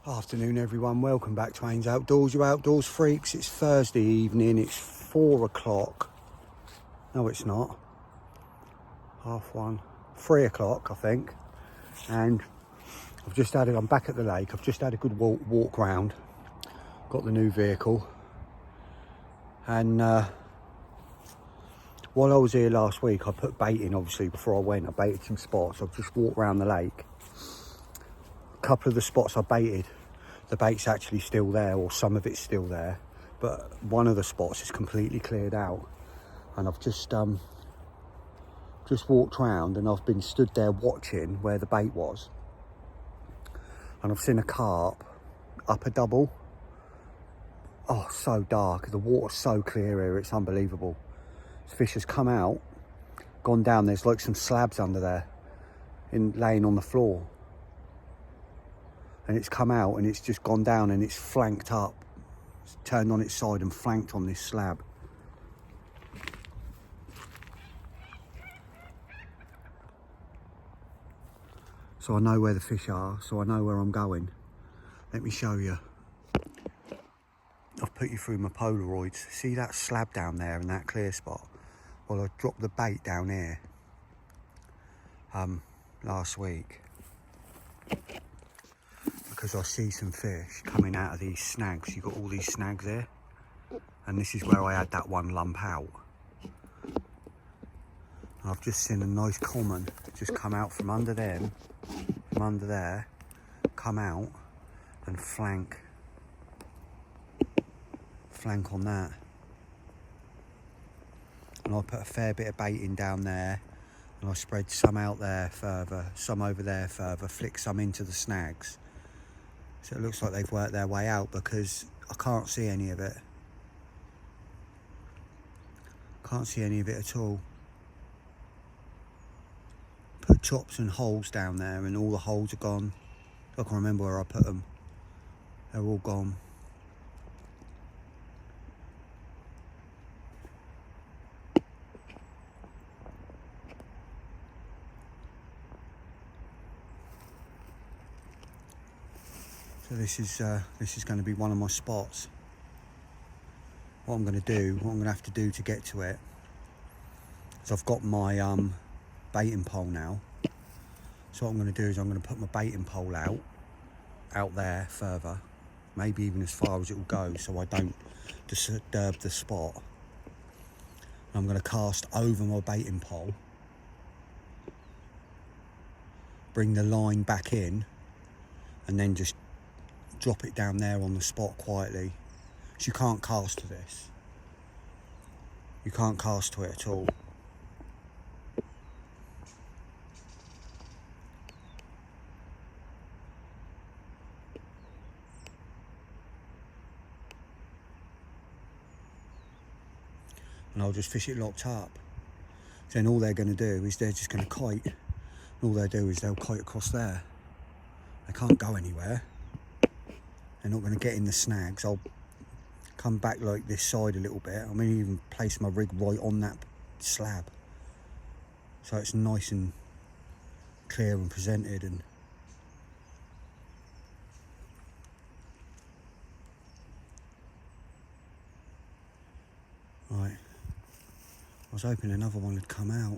Afternoon everyone, welcome back to Ains Outdoors, you outdoors freaks. It's Thursday evening, it's 4 o'clock. No it's not, 3 o'clock I think. And I'm back at the lake. I've just had a good walk round. Got the new vehicle. And while I was here last week, I put bait in obviously before I went. I baited some spots. I've just walked around the lake. A couple of the spots I baited, the bait's actually still there, or some of it's still there, but one of the spots is completely cleared out. And I've just walked around and I've been stood there watching where the bait was, and I've seen a carp up a double. Oh, so dark, the water's so clear here, it's unbelievable. This fish has come out, gone down, there's like some slabs under there laying on the floor. And it's come out and it's just gone down and it's flanked up. It's turned on its side and flanked on this slab. So I know where the fish are, so I know where I'm going. Let me show you. I've put you through my Polaroids. See that slab down there in that clear spot? Well, I dropped the bait down here last week, because I see some fish coming out of these snags. You've got all these snags there, and this is where I had that one lump out. And I've just seen a nice common just come out from under them, from under there, come out and flank on that. And I put a fair bit of bait in down there, and I spread some out there further, some over there further, flick some into the snags. So it looks like they've worked their way out, because I can't see any of it. Can't see any of it at all. Put chops and holes down there and all the holes are gone. I can't remember where I put them. They're all gone. So this is going to be one of my spots. What I'm going to have to do to get to it is, I've got my baiting pole now. So what I'm going to do is I'm going to put my baiting pole out there further, maybe even as far as it will go, so I don't disturb the spot. And I'm going to cast over my baiting pole, bring the line back in, and then just drop it down there on the spot quietly. So you can't cast to this. You can't cast to it at all. And I'll just fish it locked up. Then all they're going to do is they're just going to kite. And all they'll do is they'll kite across there. They can't go anywhere. They're not going to get in the snags. I'll come back like this side a little bit. I'm going to even place my rig right on that slab, so it's nice and clear and presented. And right, I was hoping another one had come out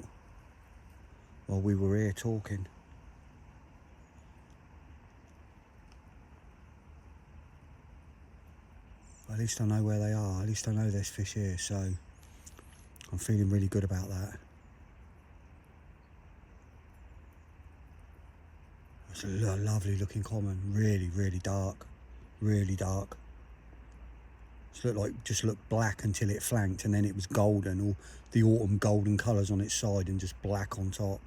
while we were here talking. At least I know where they are. At least I know there's fish here, so I'm feeling really good about that. It's a lovely looking common, really, really dark, really dark. Just looked black until it flanked, and then it was golden, all the autumn golden colours on its side and just black on top.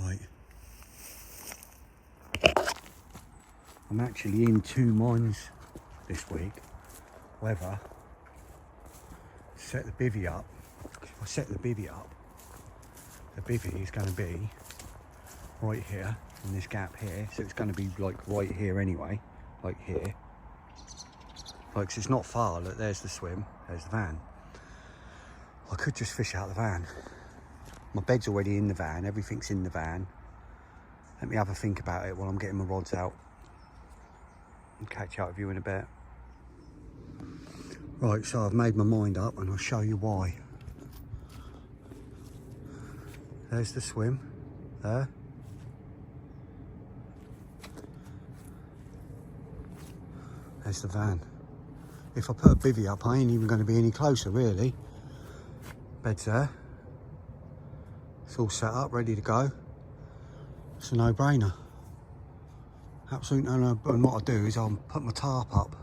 Right. I'm actually in two minds this week whether to set the bivvy up. If I set the bivvy up, the bivvy is going to be right here in this gap here, so it's going to be like right here anyway, like here. Like, 'cause it's not far. Look, there's the swim, there's the van. I could just fish out the van. My bed's already in the van, everything's in the van. Let me have a think about it while I'm getting my rods out. And catch up with you in a bit. Right, so I've made my mind up and I'll show you why. There's the swim, there. There's the van. If I put a bivvy up, I ain't even going to be any closer, really. Bed's there. It's all set up, ready to go. It's a no-brainer. Absolutely no. And what I'll do is I'll put my tarp up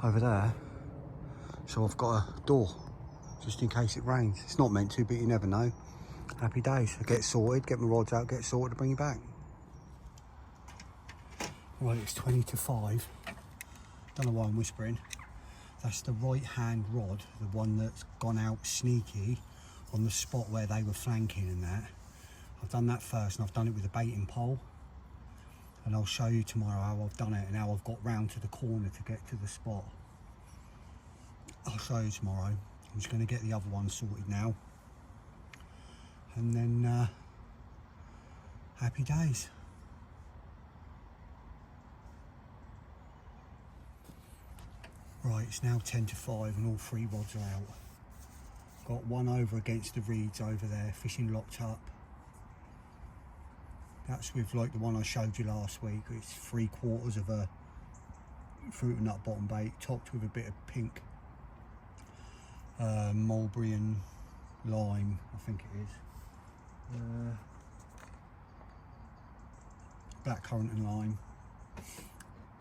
over there, so I've got a door, just in case it rains. It's not meant to, but you never know. Happy days. I get sorted, get my rods out, get sorted to bring you back. Right, it's 20 to 5. Don't know why I'm whispering. That's the right-hand rod, the one that's gone out sneaky on the spot where they were flanking and that. I've done that first, and I've done it with a baiting pole. And I'll show you tomorrow how I've done it and how I've got round to the corner to get to the spot. I'll show you tomorrow. I'm just going to get the other one sorted now. And then, happy days. Right, it's now 10 to 5 and all 3 rods are out. Got one over against the reeds over there, fishing locked up. That's with like the one I showed you last week. It's 3/4 of a fruit and nut bottom bait, topped with a bit of pink mulberry and lime, I think it is. Blackcurrant and lime.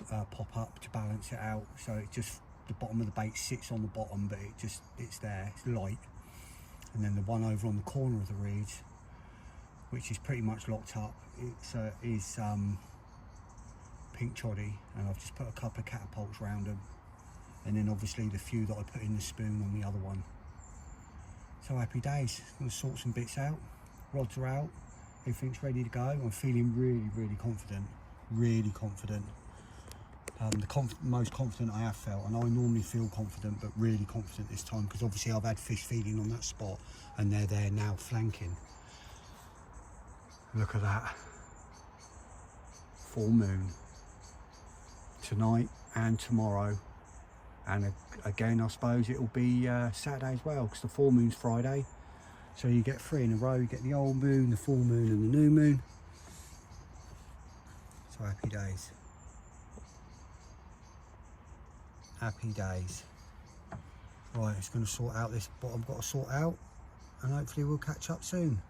Pop up to balance it out, so it just, the bottom of the bait sits on the bottom, but it's there, it's light. And then the one over on the corner of the reeds, which is pretty much locked up, is pink choddy, and I've just put a couple of catapults around them, and then obviously the few that I put in the spoon on the other one. So happy days. I'm going to sort some bits out, rods are out, everything's ready to go. I'm feeling really confident, really confident. The most confident I have felt, and I normally feel confident, but really confident this time, because obviously I've had fish feeding on that spot and they're there now flanking. Look at that. Full moon tonight and tomorrow, and again I suppose it'll be Saturday as well, because the full moon's Friday, so you get 3 in a row. You get the old moon, the full moon and the new moon. So happy days. Happy days. Right, it's going to sort out this what I've got to sort out, and hopefully we'll catch up soon.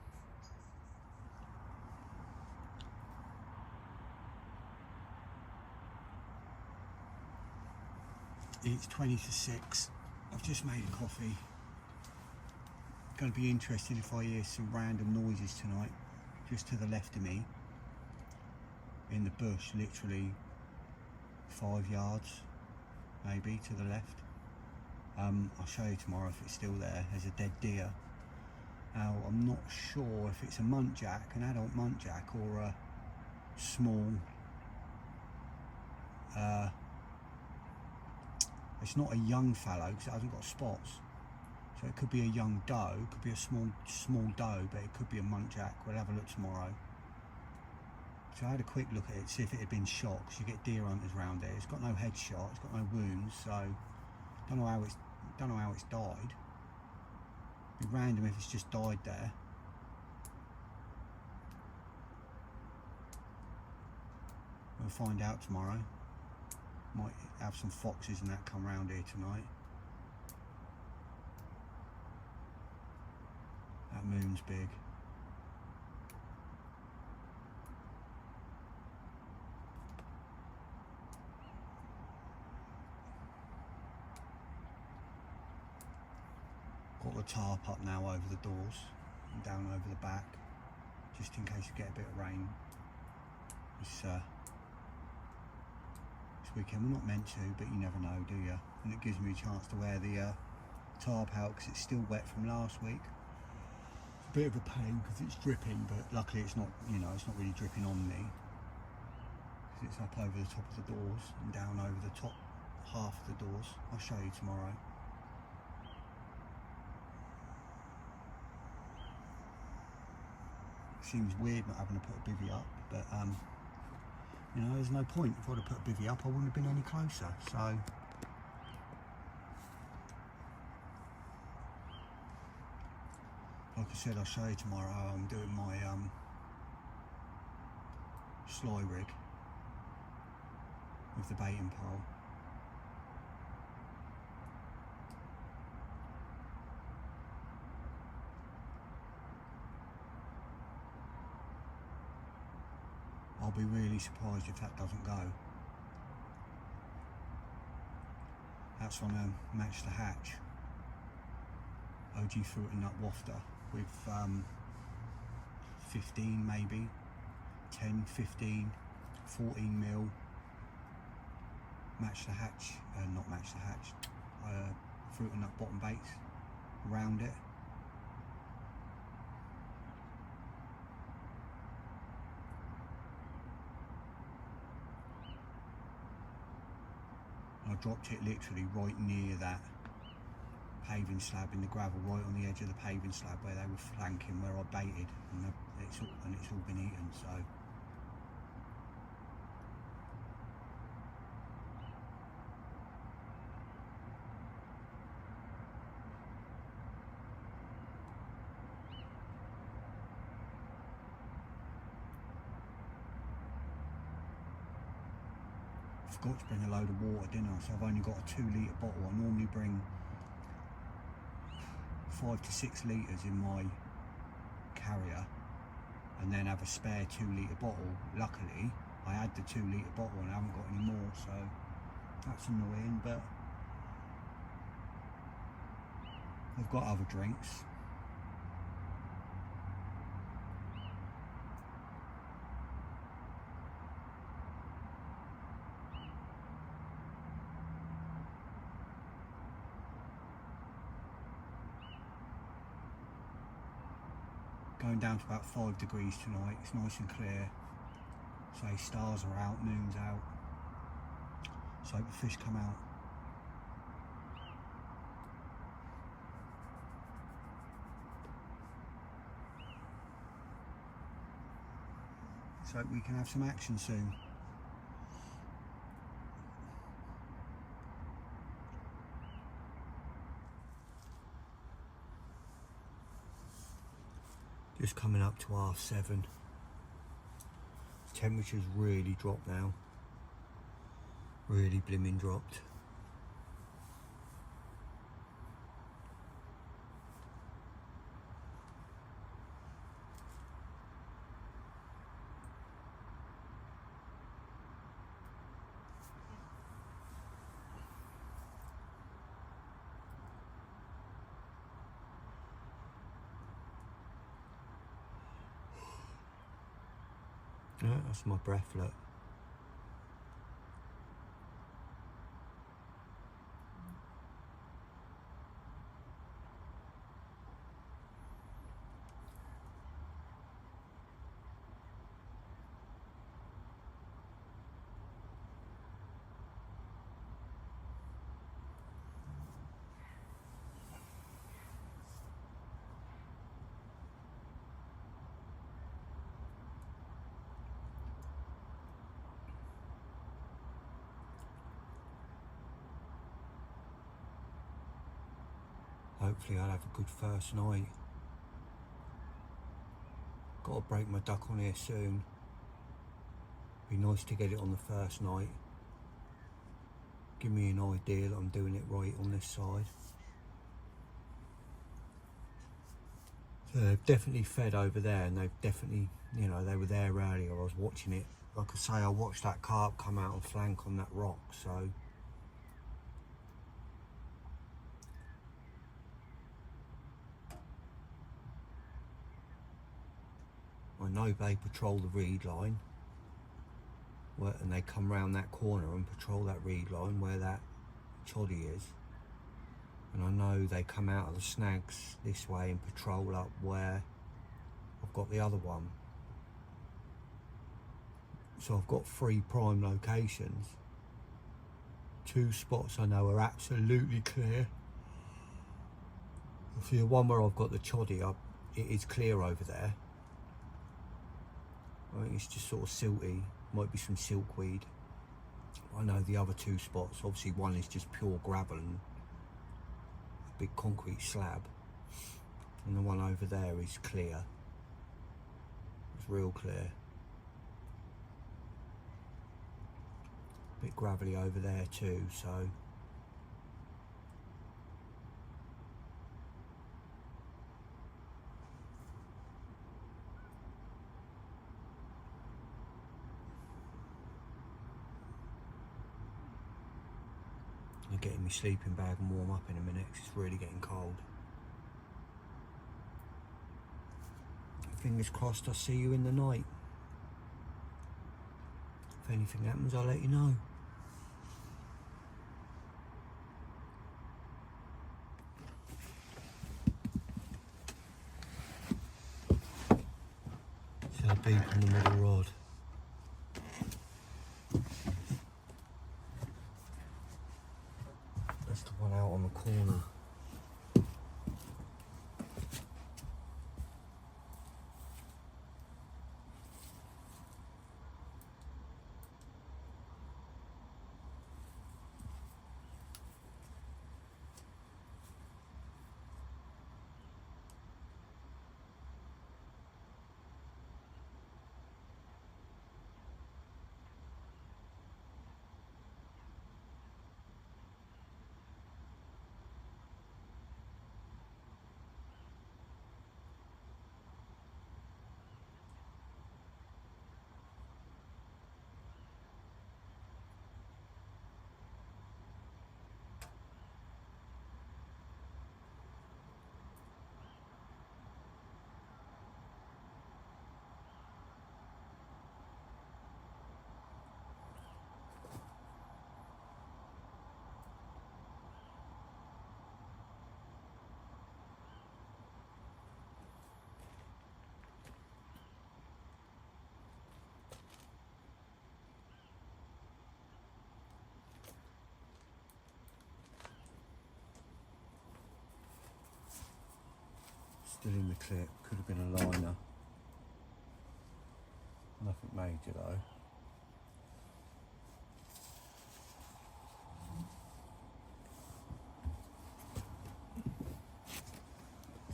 It's 20 to 6. I've just made a coffee. Going to be interesting if I hear some random noises tonight, just to the left of me, in the bush, literally 5 yards, maybe to the left. I'll show you tomorrow if it's still there. There's a dead deer. Now, I'm not sure if it's a muntjac, an adult muntjac, or a small, it's not a young fallow because it hasn't got spots. So it could be a young doe, it could be a small doe, but it could be a muntjac. We'll have a look tomorrow. So I had a quick look at it, see if it had been shot, because you get deer hunters around there. It's got no headshot, it's got no wounds, so don't know how it's died. It'd be random if it's just died there. We'll find out tomorrow. Might have some foxes and that come round here tonight. That moon's big. Got the tarp up now over the doors and down over the back, just in case you get a bit of rain. This weekend, we're not meant to, but you never know, do you? And it gives me a chance to wear the tarp out, because it's still wet from last week. It's a bit of a pain because it's dripping, but luckily it's not, you know, it's not really dripping on me, because it's up over the top of the doors and down over the top half of the doors. I'll show you tomorrow. Seems weird not having to put a bivvy up, but you know, there's no point. If I'd have put a bivvy up, I wouldn't have been any closer. So like I said, I'll show you tomorrow how I'm doing my sly rig with the baiting pole. I'll be really surprised if that doesn't go. That's on a Match the Hatch OG fruit and nut wafter with 15 maybe, 10, 15, 14 mil Match the Hatch, not Match the Hatch, fruit and nut bottom baits around it. I dropped it literally right near that paving slab in the gravel, right on the edge of the paving slab where they were flanking where I baited, and it's all been eaten. So I forgot to bring a load of water, didn't I? So I've only got a 2 litre bottle. I normally bring 5 to 6 litres in my carrier and then have a spare 2 litre bottle. Luckily I had the 2 litre bottle and I haven't got any more, so that's annoying, but I've got other drinks. Going down to about 5 degrees tonight. It's nice and clear. So stars are out, moon's out. So hope the fish come out. So hope we can have some action soon. Just coming up to 7:30. Temperature's really dropped now. Really blimmin' dropped. Yeah, that's my breath, look. Hopefully I'll have a good first night. Got to break my duck on here soon. Be nice to get it on the first night. Give me an idea that I'm doing it right on this side. So they've definitely fed over there, and they've definitely, you know, they were there earlier. I was watching it. Like I say, I watched that carp come out and flank on that rock, so I know they patrol the reed line, and they come round that corner and patrol that reed line where that choddy is. And I know they come out of the snags this way and patrol up where I've got the other one. So I've got 3 prime locations two spots I know are absolutely clear. See, the one where I've got the choddy up, it is clear over there. I think it's just sort of silty, might be some silkweed. I know the other two spots, obviously one is just pure gravel and a big concrete slab, and the one over there is clear. It's real clear. A bit gravelly over there too, so I'm getting my sleeping bag and warm up in a minute because it's really getting cold. Fingers crossed I'll see you in the night. If anything happens, I'll let you know. See how deep on the middle rod. That's the one out on the corner. Still in the clip, could have been a liner. Nothing major though.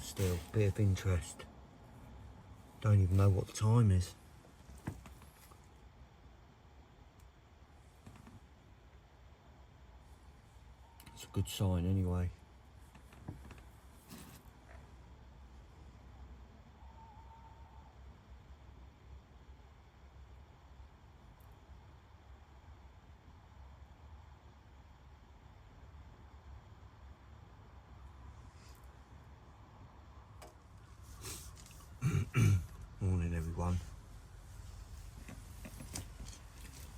Still, bit of interest. Don't even know what the time is. It's a good sign anyway. Morning everyone.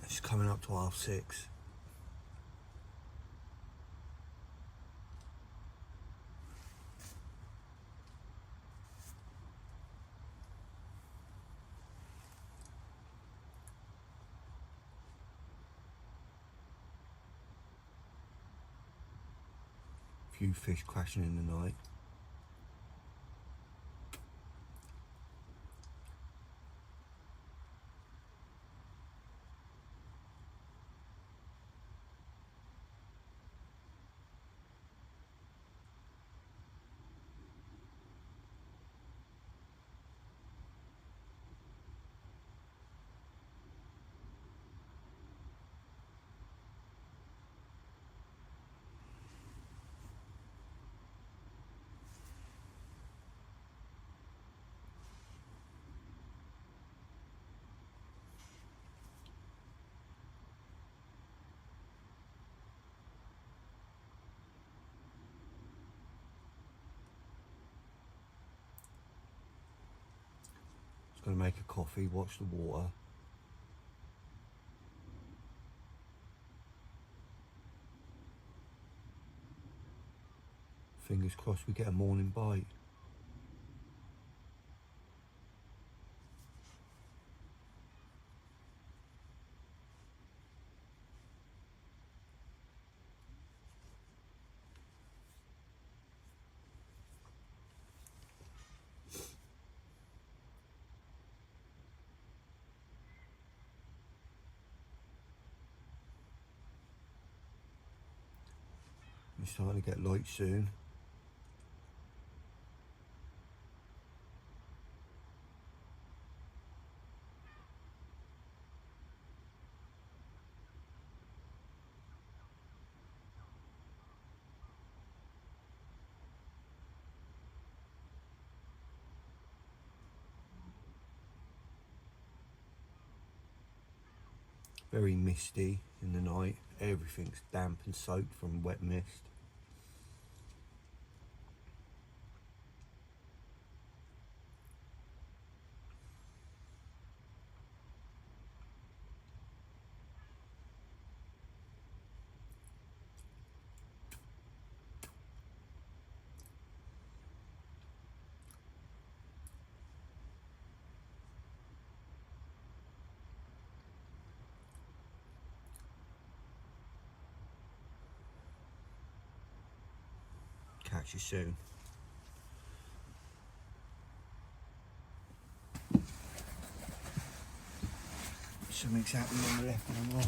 It's coming up to 6:30. Few fish crashing in the night. Just gonna make a coffee, watch the water. Fingers crossed we get a morning bite. It's starting to get light soon. Very misty in the night. Everything's damp and soaked from wet mist. Catch you soon. Something's happening on the left and right.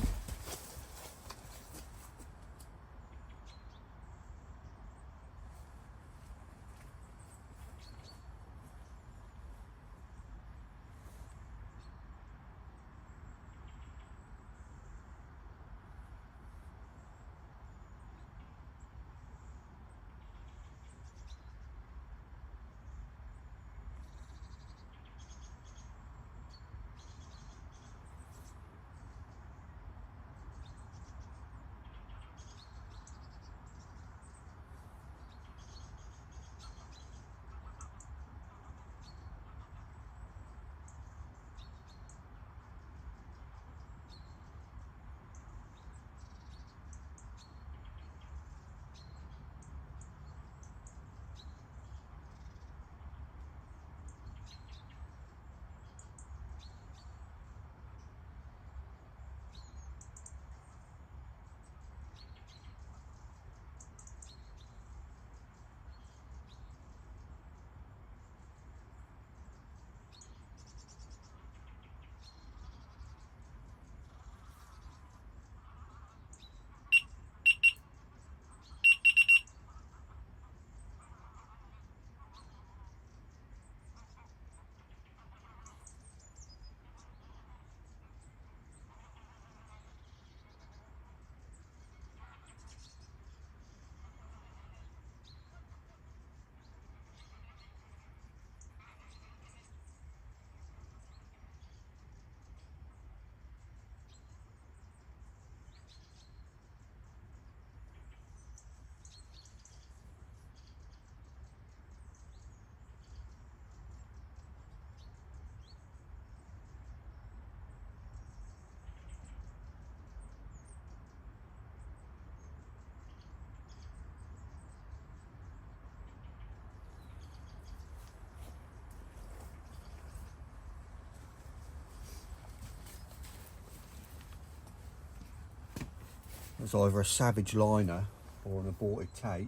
It's either a Savage liner or an aborted take.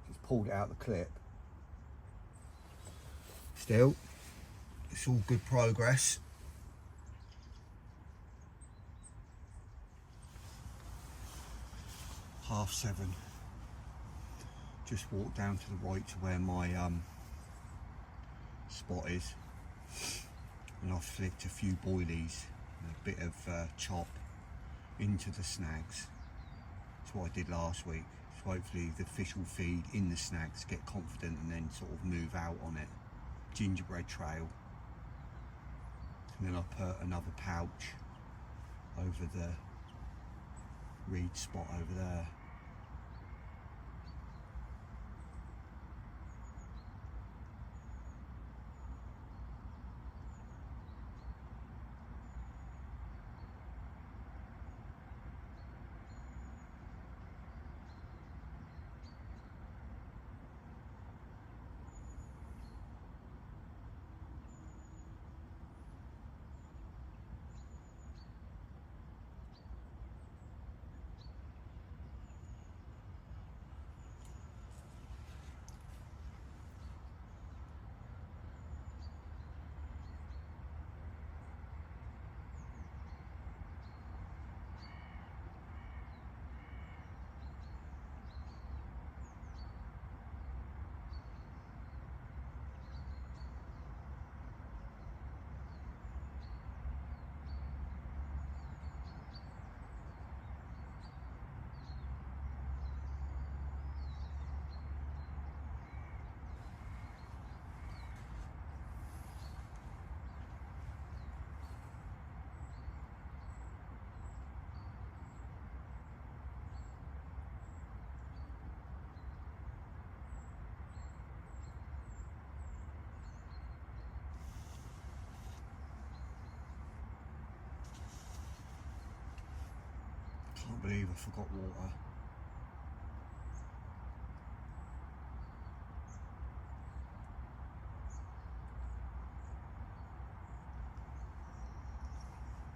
Just pulled it out the clip. Still, it's all good progress. Half 7. Just walked down to the right to where my spot is, and I've flicked a few boilies and a bit of chop into the snags. That's what I did last week. So hopefully the fish will feed in the snags, get confident, and then sort of move out on it. Gingerbread trail. And then I put another pouch over the reed spot over there. believe I forgot water.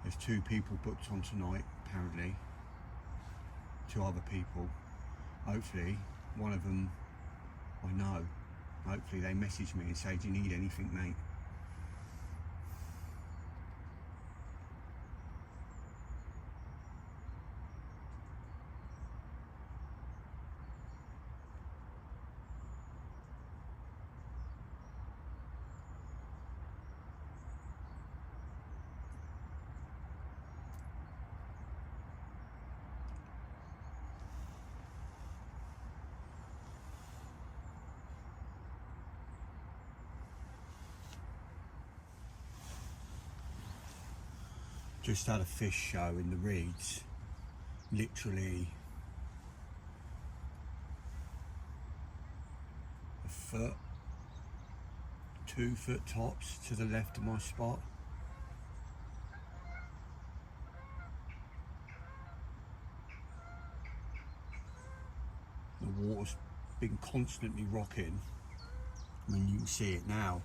There's 2 people booked on tonight, apparently. 2 other people. Hopefully, one of them I know. Hopefully they message me and say, do you need anything, mate? Just had a fish show in the reeds, literally a foot, 2 foot tops to the left of my spot. The water's been constantly rocking. I mean, you can see it now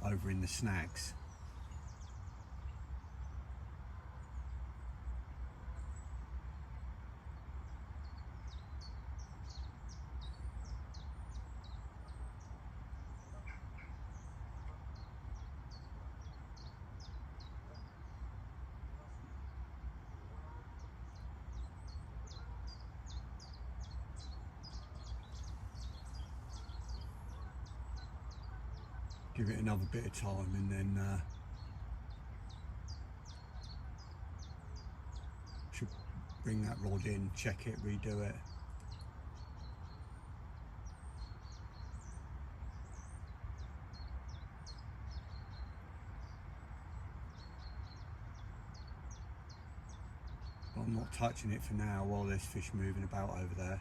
over in the snags. Give it another bit of time and then should bring that rod in, check it, redo it. But I'm not touching it for now while there's fish moving about over there.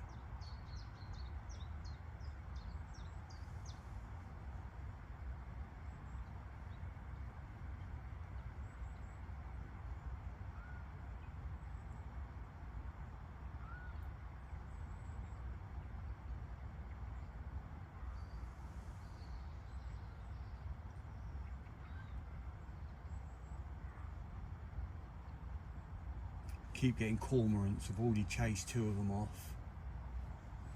Keep getting cormorants. I've already chased 2 of them off.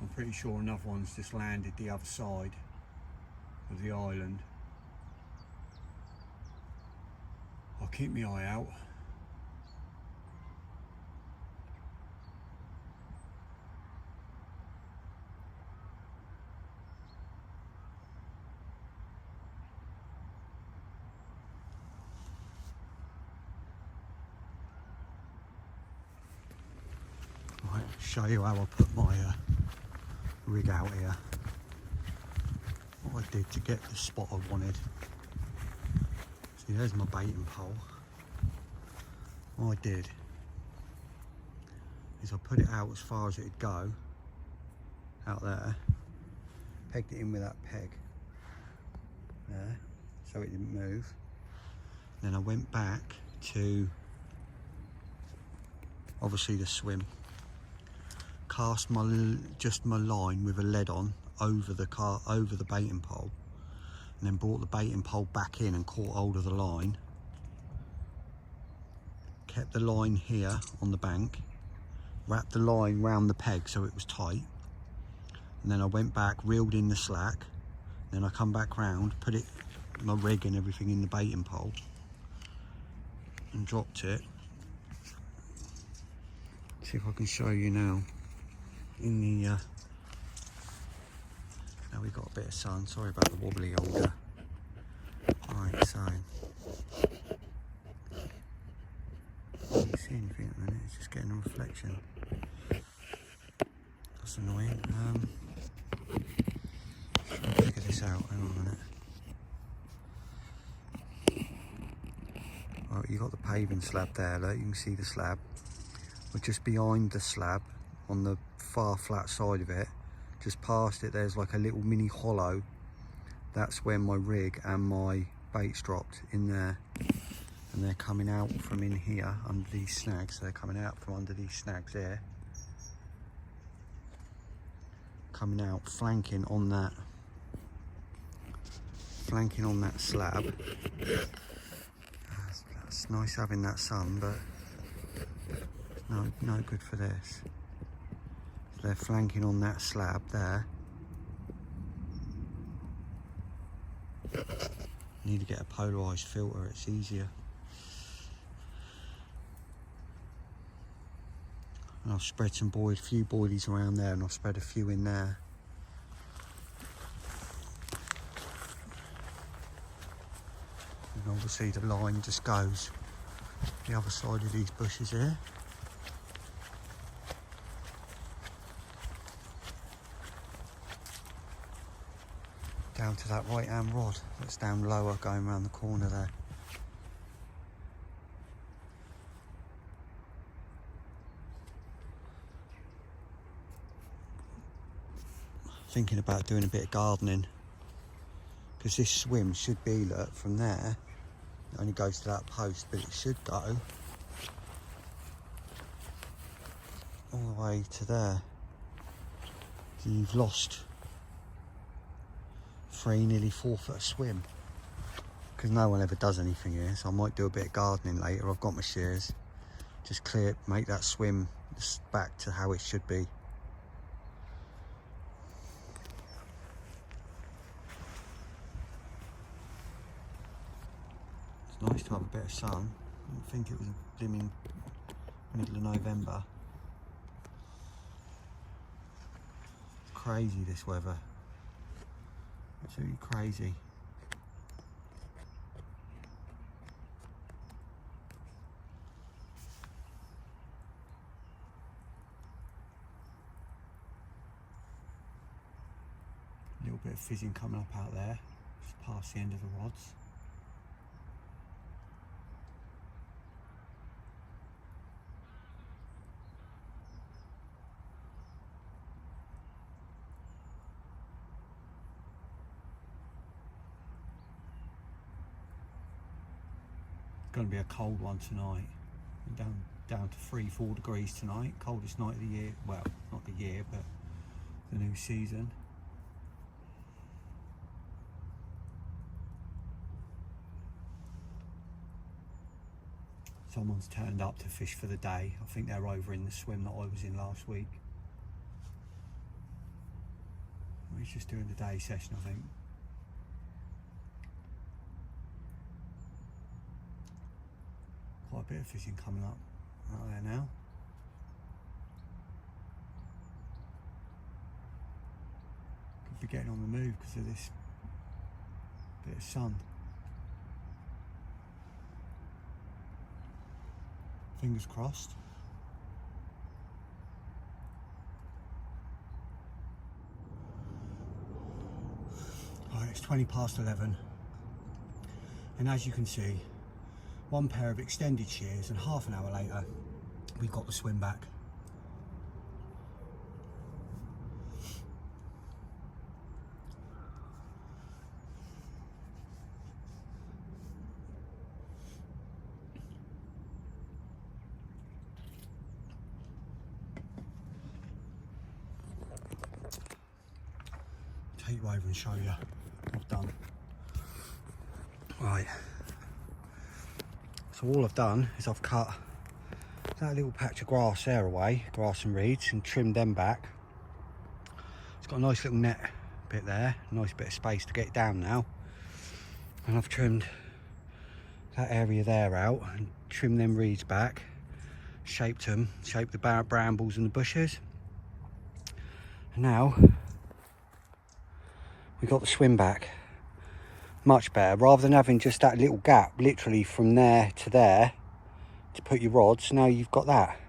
I'm pretty sure another one's just landed the other side of the island. I'll keep my eye out. Right, show you how I put my rig out here. What I did to get the spot I wanted. See, there's my baiting pole. What I did is I put it out as far as it'd go, out there, pegged it in with that peg there, so it didn't move. Then I went back to, obviously, the swim. Cast just my line with a lead on over the baiting pole, and then brought the baiting pole back in and caught hold of the line. Kept the line here on the bank, wrapped the line round the peg so it was tight, and then I went back, reeled in the slack, then I come back round, put it, my rig and everything in the baiting pole, and dropped it. See if I can show you now. In the now we've got a bit of sun. Sorry about the wobbly older. Right, so can you see anything at the minute? It's just getting a reflection. That's annoying. Let's try and figure this out. Hang on a minute. Well, you got the paving slab there. Look, you can see the slab. We're just behind the slab on the far flat side of it. Just past it, there's like a little mini hollow. That's where my rig and my bait's dropped in there, and they're coming out from in here under these snags. They're coming out from under these snags here. coming out, flanking on that slab. It's nice having that sun, but no good for this. So they're flanking on that slab there. Need to get a polarised filter, it's easier. And I'll spread some few boilies around there, and I'll spread a few in there. And obviously the line just goes the other side of these bushes here. Down to that right hand rod that's down lower, going around the corner there. Thinking about doing a bit of gardening, because this swim should be, look, from there it only goes to that post, but it should go all the way to there. So you've lost 3, nearly 4 foot swim, because no one ever does anything here. So I might do a bit of gardening later. I've got my shears, just clear it, make that swim back to how it should be. It's nice to have a bit of sun. I didn't think it was a blimming middle of November. It's crazy, this weather. Absolutely crazy. A little bit of fizzing coming up out there, just past the end of the rods. Going to be a cold one tonight. Down to 3-4 degrees tonight. Coldest night of the year. Well, not the year, but the new season. Someone's turned up to fish for the day. I think they're over in the swim that I was in last week. He's just doing the day session, I think. Quite a bit of fishing coming up out there now. Could be getting on the move because of this bit of sun. Fingers crossed. Right, it's 20 past 11, and as you can see, one pair of extended shears, and half an hour later we got the swim back. Take you over and show you what I've done. Right. So all I've done is I've cut that little patch of grass there away, grass and reeds, and trimmed them back. It's got a nice little net bit there, a nice bit of space to get down now. And I've trimmed that area there out and trimmed them reeds back, shaped the brambles and the bushes. And now we got the swim back. Much better, rather than having just that little gap literally from there to there to put your rods. Now you've got that.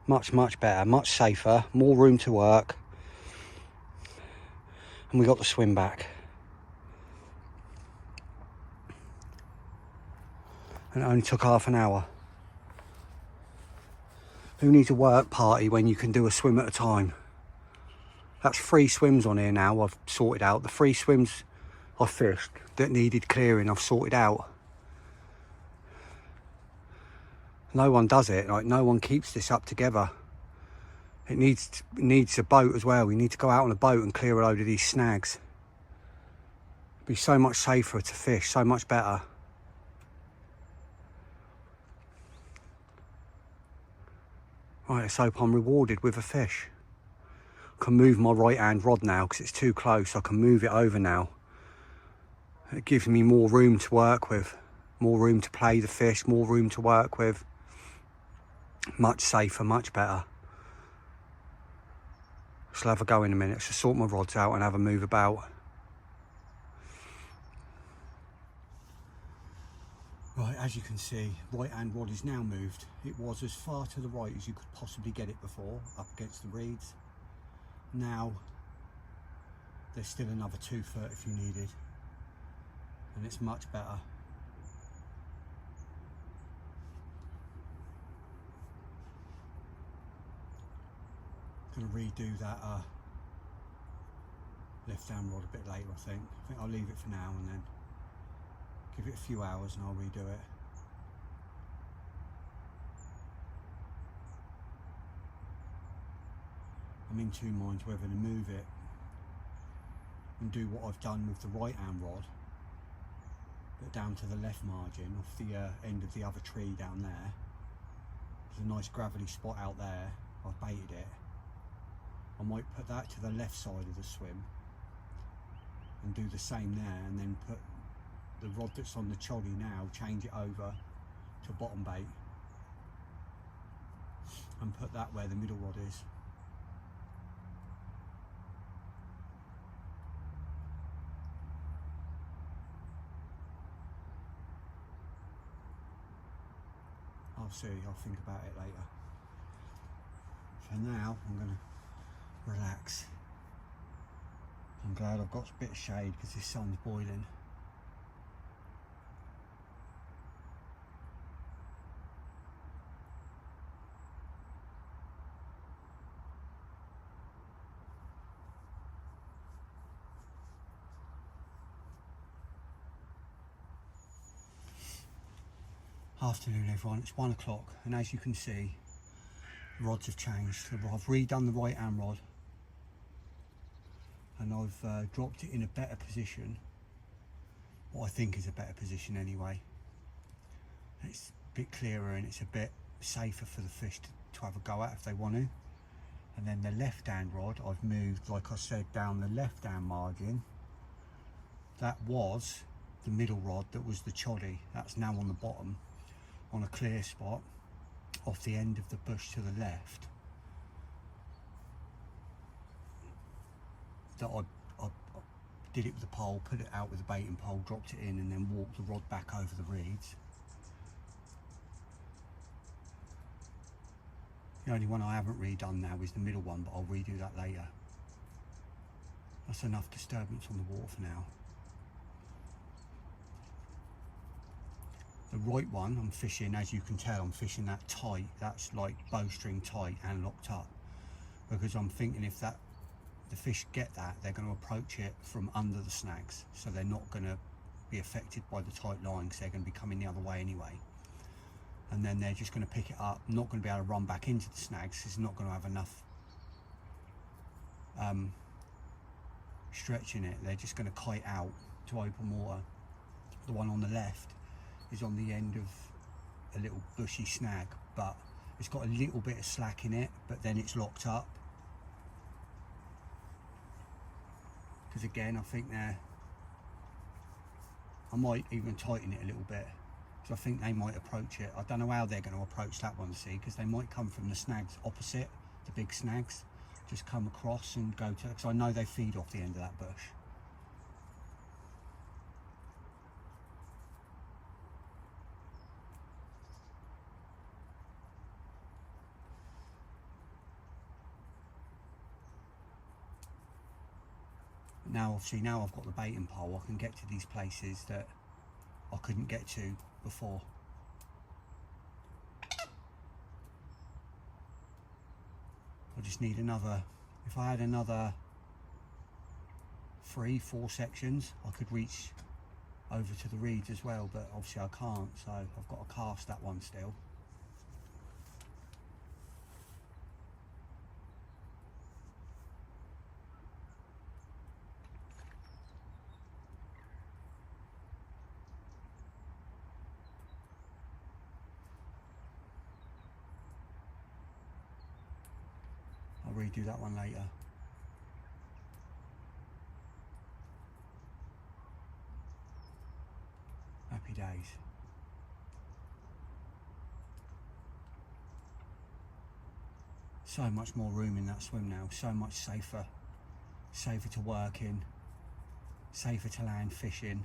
Much better, much safer, more room to work, and we got the swim back. And it only took half an hour. Who needs a work party when you can do a swim at a time? That's 3 swims on here now I've sorted out. The 3 swims I fished that needed clearing, I've sorted out. No one does it, like no one keeps this up together. It needs a boat as well. We need to go out on a boat and clear a load of these snags. It'd be so much safer to fish, so much better. Right, let's hope I'm rewarded with a fish. I can move my right hand rod now because it's too close. I can move it over now. It gives me more room to work with, more room to play the fish, more room to work with. Much safer, much better. So I'll have a go in a minute. So sort my rods out and have a move about. Right, as you can see, right hand rod is now moved. It was as far to the right as you could possibly get it before, up against the reeds. Now, there's still another 2 foot if you needed. And it's much better. Gonna redo that left hand rod a bit later, I think. I think I'll leave it for now and then give it a few hours and I'll redo it. I'm in two minds whether to move it and do what I've done with the right hand rod, but down to the left margin off the end of the other tree down there. There's a nice gravelly spot out there. I've baited it. I might put that to the left side of the swim and do the same there, and then put the rod that's on the cholly now, change it over to bottom bait and put that where the middle rod is. I'll see, I'll think about it later. For now, I'm going to relax. I'm glad I've got a bit of shade because the sun's boiling. Afternoon everyone, it's 1 o'clock and as you can see the rods have changed. I've redone the right hand rod and I've dropped it in a better position, what I think is a better position anyway. It's a bit clearer and it's a bit safer for the fish to have a go at if they want to. And then the left hand rod I've moved, like I said, down the left hand margin. That was the middle rod that was the cholly. That's now on the bottom on a clear spot off the end of the bush to the left. That I did it with the pole, put it out with the baiting pole, dropped it in and then walked the rod back over the reeds. The only one I haven't redone now is the middle one, but I'll redo that later. That's enough disturbance on the water for now. The right one I'm fishing, as you can tell, I'm fishing that tight. That's like bowstring tight and locked up, because I'm thinking if the fish get that, they're going to approach it from under the snags, so they're not going to be affected by the tight line because they're going to be coming the other way anyway. And then they're just going to pick it up, not going to be able to run back into the snags. It's not going to have enough stretch in it. They're just going to kite out to open water. The one on the left is on the end of a little bushy snag, but it's got a little bit of slack in it, but then it's locked up. Because again, I think I might even tighten it a little bit, because I think they might approach it. I don't know how they're going to approach that one, see, because they might come from the snags opposite, the big snags, just come across and go to, because I know they feed off the end of that bush. Now obviously, now I've got the baiting pole, I can get to these places that I couldn't get to before. I just need another, if I had another 3-4 sections, I could reach over to the reeds as well, but obviously I can't, so I've got to cast that one still. redo that one later. Happy days. So much more room in that swim now, so much safer. Safer to work in, safer to land fish in.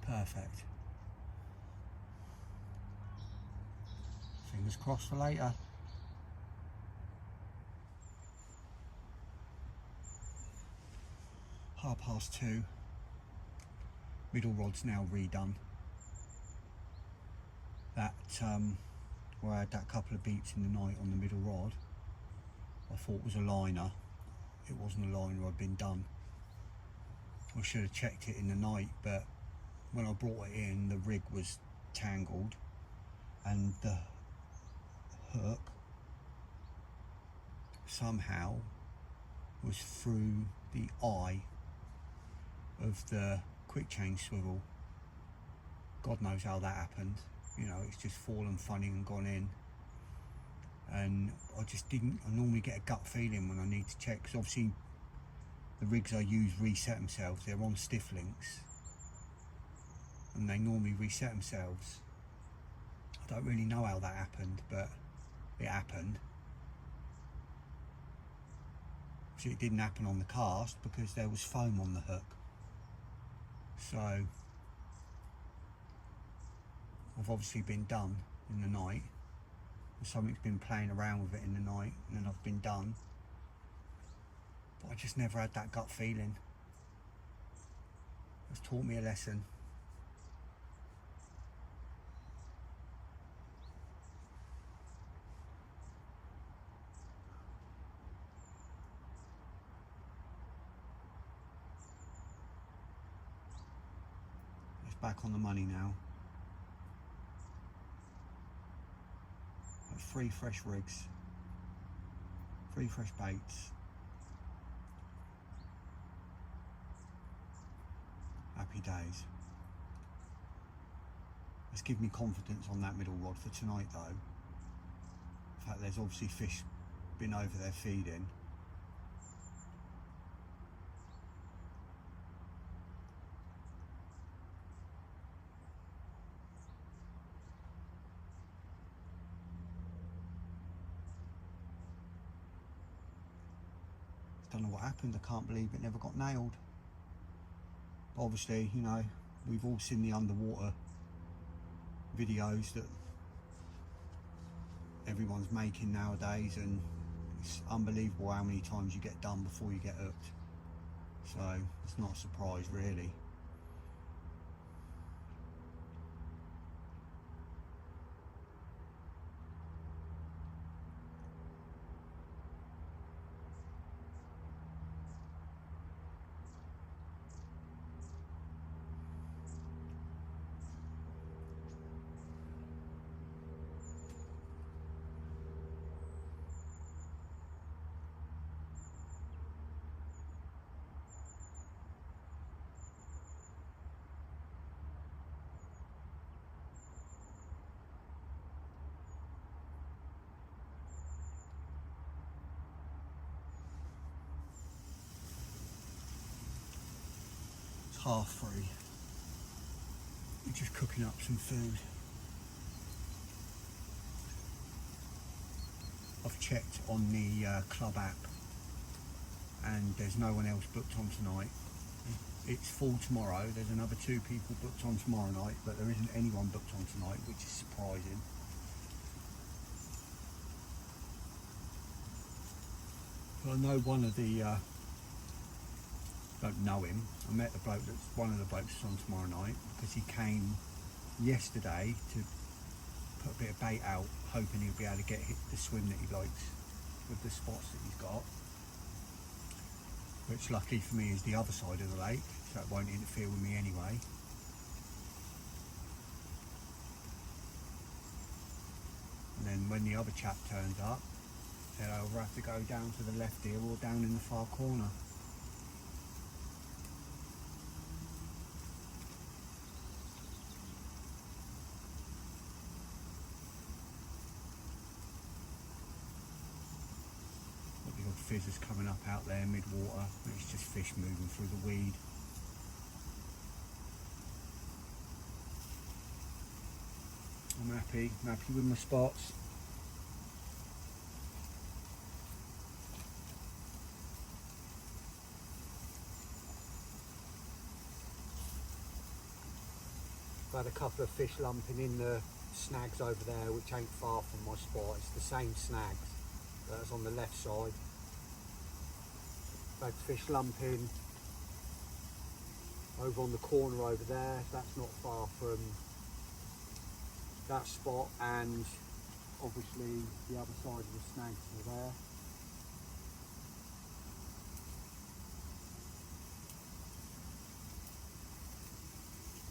Perfect. Fingers crossed for later. (2:30). Middle rod's now redone. That where I had that couple of beats in the night on the middle rod, I thought was a liner. It wasn't a liner, I'd been done. I should have checked it in the night, but when I brought it in, the rig was tangled and the hook somehow was through the eye of the quick change swivel. God knows how that happened. You know, it's just fallen funny and gone in. And I just didn't, I normally get a gut feeling when I need to check, because obviously the rigs I use reset themselves. They're on stiff links and they normally reset themselves. I don't really know how that happened, but it happened. So it didn't happen on the cast because there was foam on the hook. So I've obviously been done in the night. Something's been playing around with it in the night, and then I've been done. But I just never had that gut feeling. It's taught me a lesson. It's back on the money now. 3 fresh rigs, 3 fresh baits. Happy days. It's given me confidence on that middle rod for tonight though. In fact, there's obviously fish been over there feeding. Don't know what happened. I can't believe it never got nailed. But obviously, you know, we've all seen the underwater videos that everyone's making nowadays, and it's unbelievable how many times you get done before you get hooked. So it's not a surprise really. It's 3:30. We're just cooking up some food. I've checked on the club app and there's no one else booked on tonight. It's full tomorrow. There's another 2 people booked on tomorrow night, but there isn't anyone booked on tonight, which is surprising. But I know one of the don't know him. I met the bloke that's one of the blokes that's on tomorrow night, because he came yesterday to put a bit of bait out, hoping he'll be able to get the swim that he likes with the spots that he's got, which luckily for me is the other side of the lake, so it won't interfere with me anyway. when the other chap turns up, they'll either have to go down to the left here or down in the far corner. Got the odd fizzers coming up out there mid-water. It's just fish moving through the weed. I'm happy with my spots. I've had a couple of fish lumping in the snags over there, which ain't far from my spot. It's the same snags that's on the left side. I've had fish lumping over on the corner over there. That's not far from that spot, and obviously the other side of the snags are there.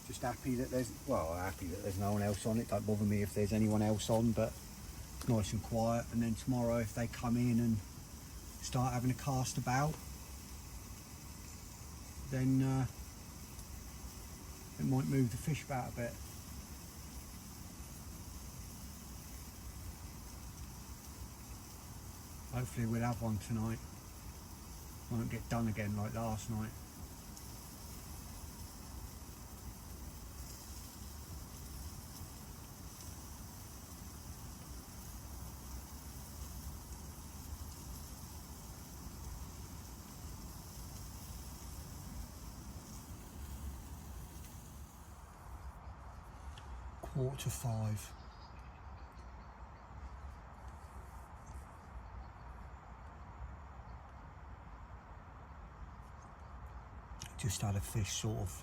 Just happy that there's no one else on it. Don't bother me if there's anyone else on, but it's nice and quiet. And then tomorrow, if they come in and start having a cast about, then it might move the fish about a bit. Hopefully we'll have one tonight. Won't get done again like last night. Quarter to 5. Just had a fish sort of,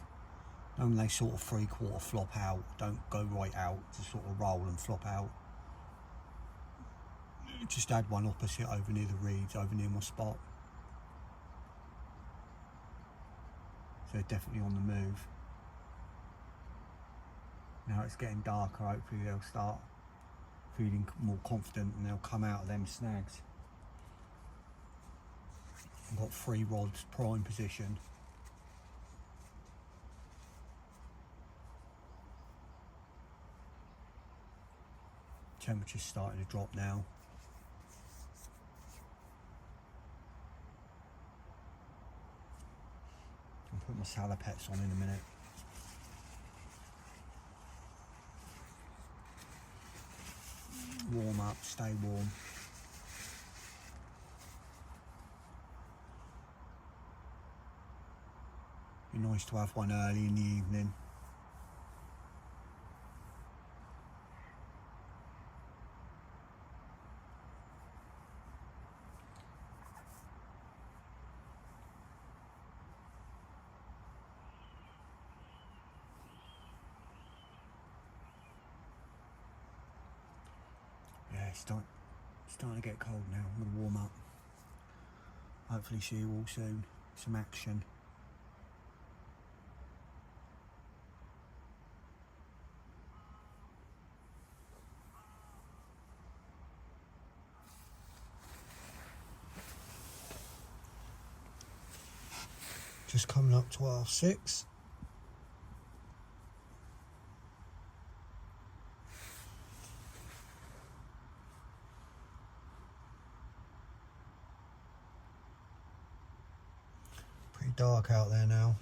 when they sort of 3/4 flop out, don't go right out, just sort of roll and flop out. Just had one opposite over near the reeds, over near my spot. So they're definitely on the move. Now it's getting darker, hopefully they'll start feeling more confident and they'll come out of them snags. I've got 3 rods prime position. Temperature's starting to drop now. I'll put my salopets on in a minute. Warm up, stay warm. Be nice to have one early in the evening. Yeah, it's starting to get cold now. I'm going to warm up. Hopefully see you all soon. Some action. Just coming up to 6:30. Pretty dark out there now.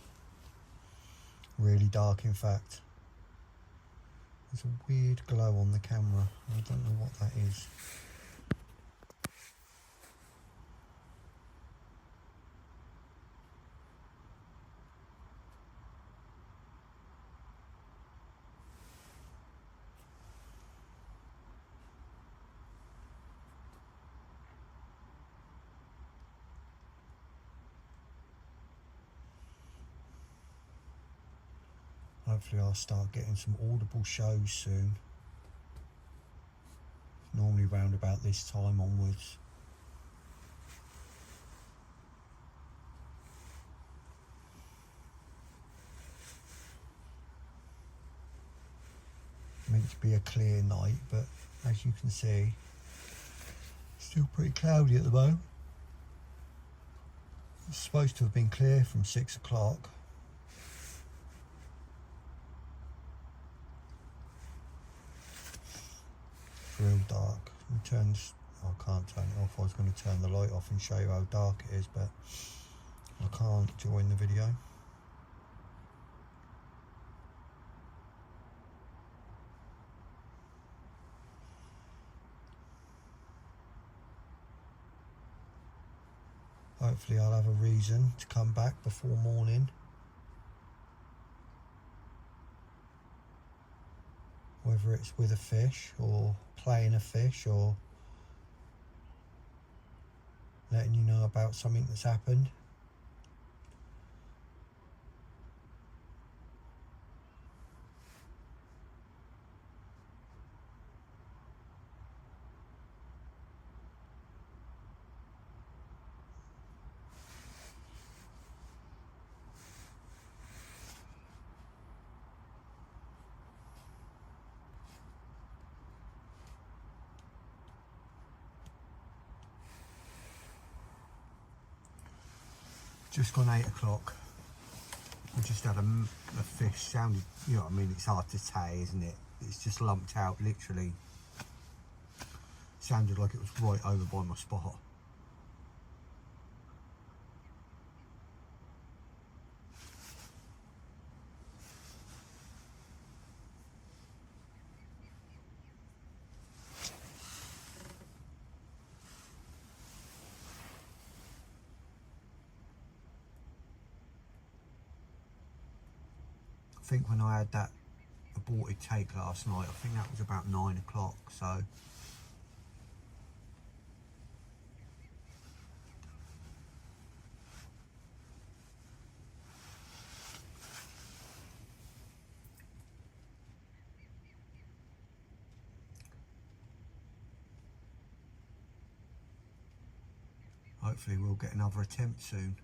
Really dark, in fact. There's a weird glow on the camera. I don't know what that is. Hopefully I'll start getting some audible shows soon. Normally round about this time onwards. Meant to be a clear night, but as you can see, still pretty cloudy at the moment. It's supposed to have been clear from 6 o'clock. Real dark. I can't turn it off. I was going to turn the light off and show you how dark it is, but I can't join the video. Hopefully I'll have a reason to come back before morning. Whether it's with a fish or playing a fish or letting you know about something that's happened. Just gone 8 o'clock. I just had a fish, sounded, you know what I mean, it's hard to say, isn't it? It's just lumped out, literally. Sounded like it was right over by my spot. I think when I had that aborted take last night, I think that was about 9 o'clock, so hopefully we'll get another attempt soon.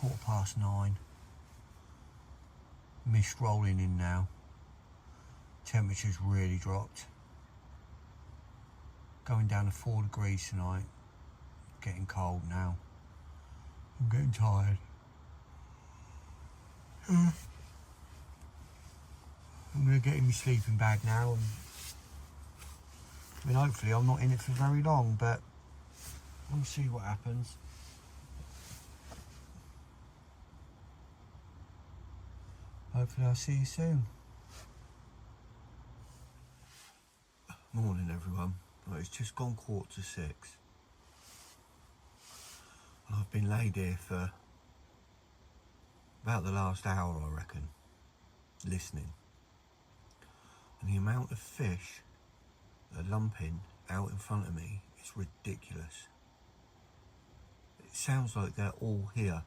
(9:15). Mist rolling in now. Temperature's really dropped. Going down to 4 degrees tonight. Getting cold now. I'm getting tired. I'm going to get in my sleeping bag now. I mean, hopefully I'm not in it for very long, but we'll see what happens. Hopefully I'll see you soon. Morning everyone. Well, it's just gone 6:15. And I've been laid here for about the last hour, I reckon, listening. And the amount of fish that are lumping out in front of me is ridiculous. It sounds like they're all here.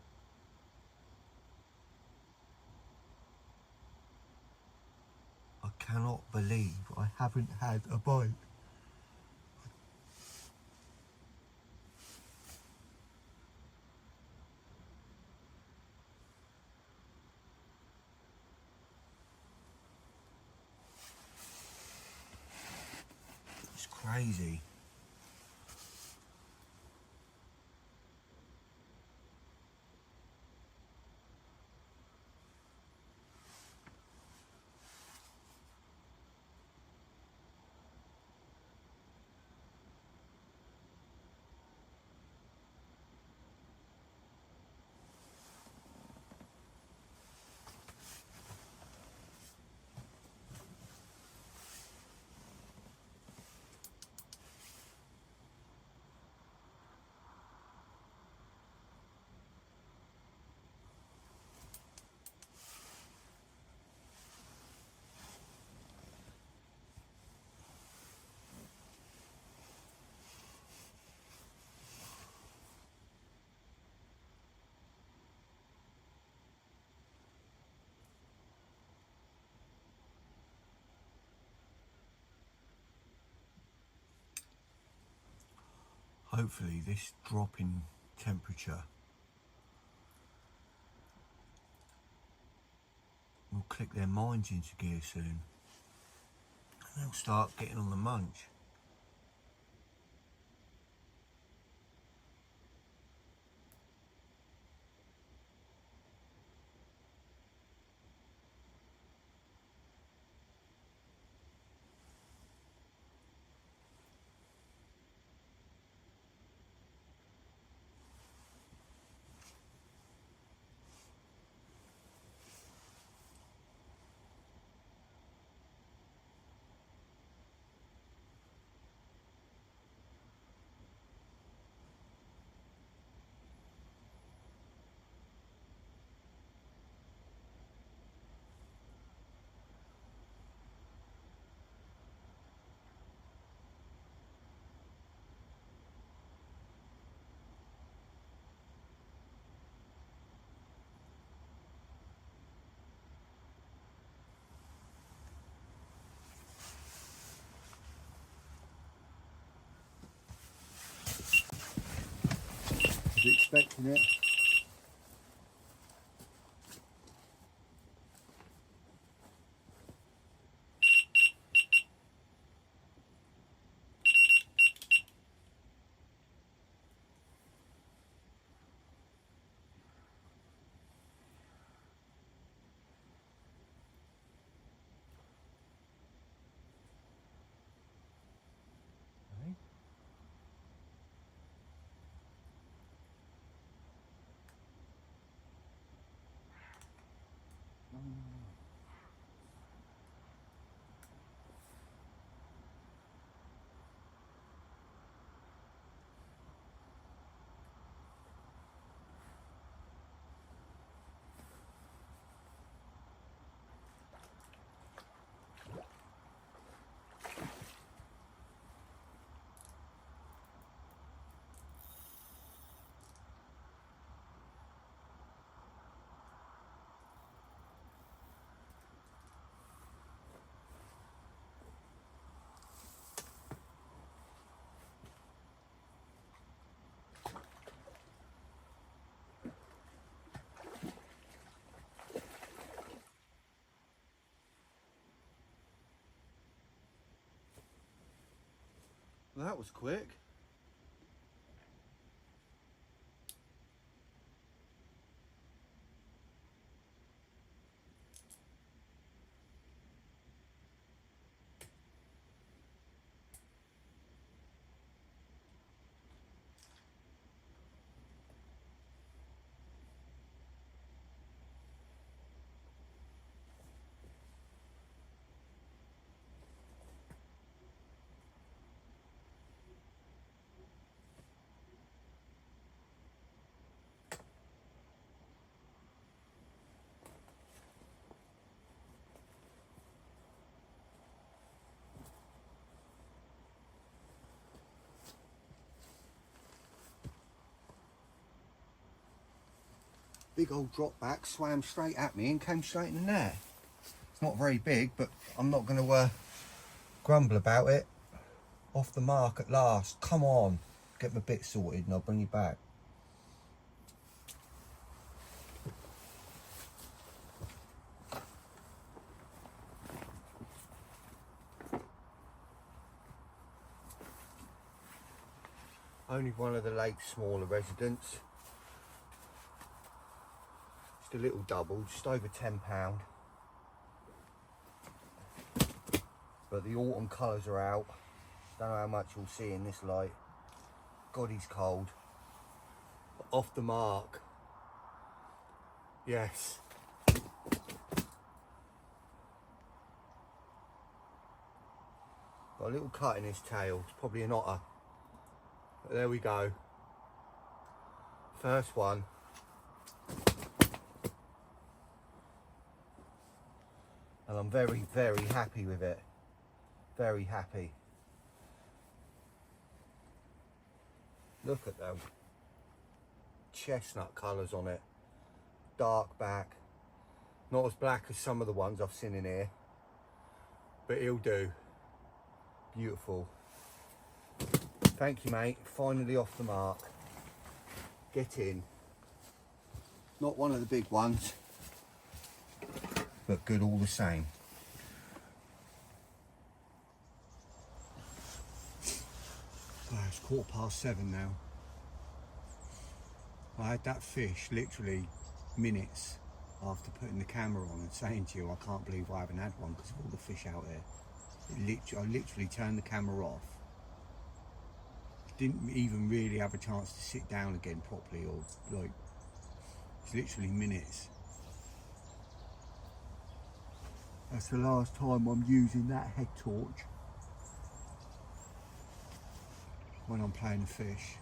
I cannot believe I haven't had a bite. It's crazy. hopefully this drop in temperature will click their minds into gear soon, and they'll start getting on the munch. Was expecting it. Well, that was quick. Big old drop back, swam straight at me and came straight in the net. It's not very big, but I'm not going to grumble about it. Off the mark at last. Come on, get my bit sorted and I'll bring you back. Only one of the lake's smaller residents. Just a little double, just over £10. But the autumn colours are out. Don't know how much you'll see in this light. God, he's cold. But off the mark. Yes. Got a little cut in his tail. It's probably an otter. But there we go. First one. And I'm very, very happy with it. Very happy. Look at them chestnut colours on it. Dark back. Not as black as some of the ones I've seen in here. But he'll do. Beautiful. Thank you, mate. Finally off the mark. Get in. Not one of the big ones, but good all the same. It's 7:15 now. I had that fish literally minutes after putting the camera on and saying to you, I can't believe I haven't had one because of all the fish out here. I literally turned the camera off. Didn't even really have a chance to sit down again properly, or like, it's literally minutes. That's the last time I'm using that head torch when I'm playing the fish.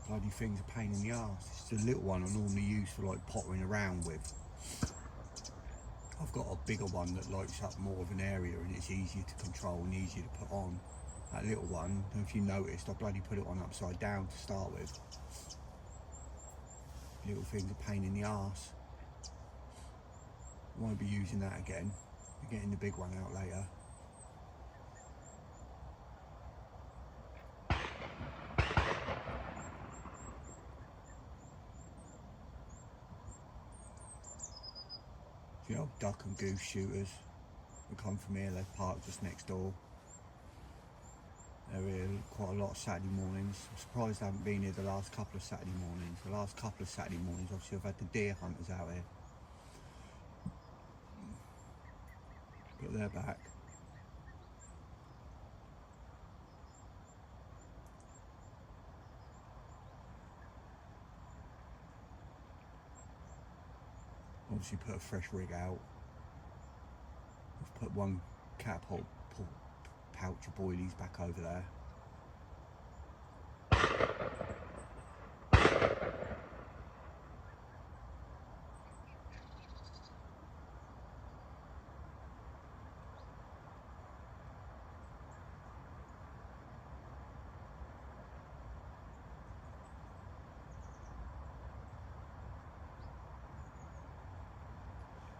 Bloody thing's a pain in the arse. It's the little one I normally use for like pottering around with. I've got a bigger one that lights up more of an area and it's easier to control and easier to put on. That little one, if you noticed, I bloody put it on upside down to start with. Little thing's a pain in the arse. Won't be using that again. We're getting the big one out later. The old duck and goose shooters who come from here, they park just next door. They're here quite a lot Saturday mornings. I'm surprised I haven't been here the last couple of Saturday mornings. The last couple of Saturday mornings, obviously I've had the deer hunters out here. But they're back. Obviously put a fresh rig out. I've put one catapult pouch of boilies back over there.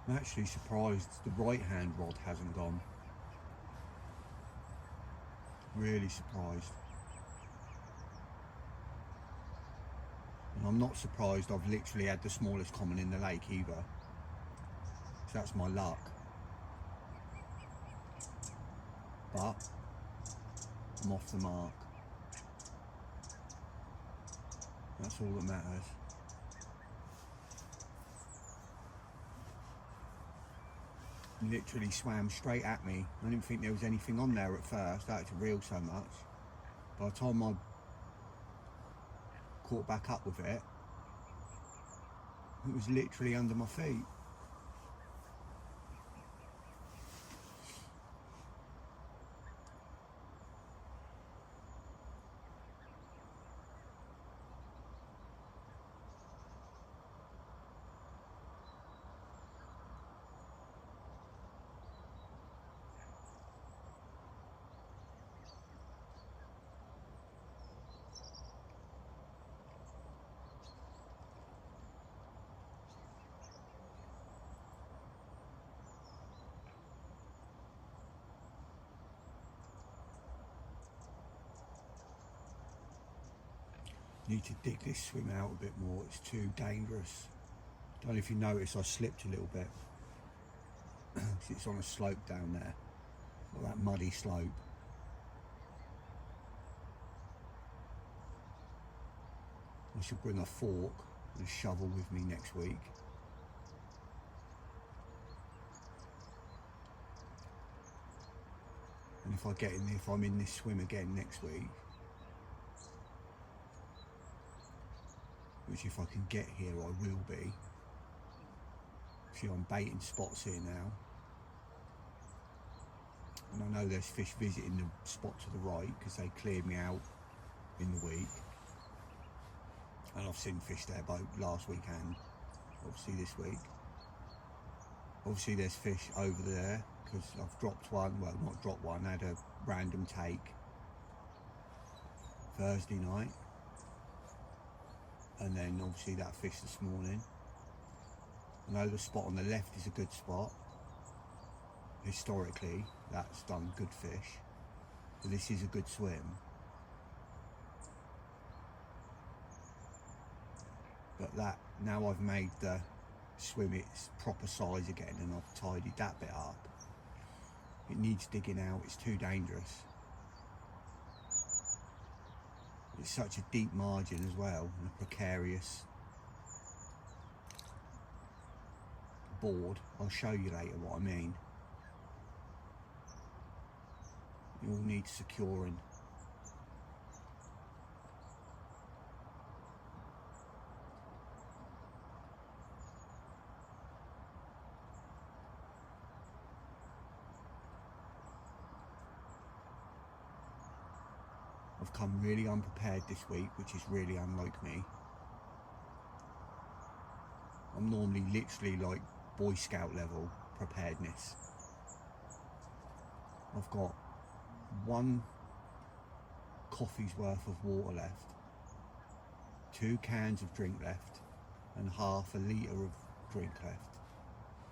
I'm actually surprised the right hand rod hasn't gone. Really surprised. And I'm not surprised I've literally had the smallest common in the lake either. So that's my luck. But I'm off the mark. That's all that matters. Literally swam straight at me. I didn't think there was anything on there at first. I had to reel so much. By the time I caught back up with it, it was literally under my feet. Need to dig this swim out a bit more, it's too dangerous. Don't know if you notice I slipped a little bit. It's on a slope down there, or that muddy slope. I should bring a fork and a shovel with me next week. And if I'm in this swim again next week, which if I can get here I will be. See, I'm baiting spots here now. And I know there's fish visiting the spot to the right because they cleared me out in the week. And I've seen fish there both last weekend, obviously this week. Obviously there's fish over there because I've dropped one, well not dropped one, I had a random take Thursday night. And then obviously that fish this morning. I know the spot on the left is a good spot. Historically, that's done good fish. So this is a good swim. but that, now I've made the swim its proper size again and I've tidied that bit up, it needs digging out. It's too dangerous. It's such a deep margin as well, and a precarious board. I'll show you later what I mean. It all needs securing. I've come really unprepared this week, which is really unlike me. I'm normally literally like Boy Scout level preparedness. I've got 1 coffee's worth of water left, 2 cans of drink left, and half a litre of drink left.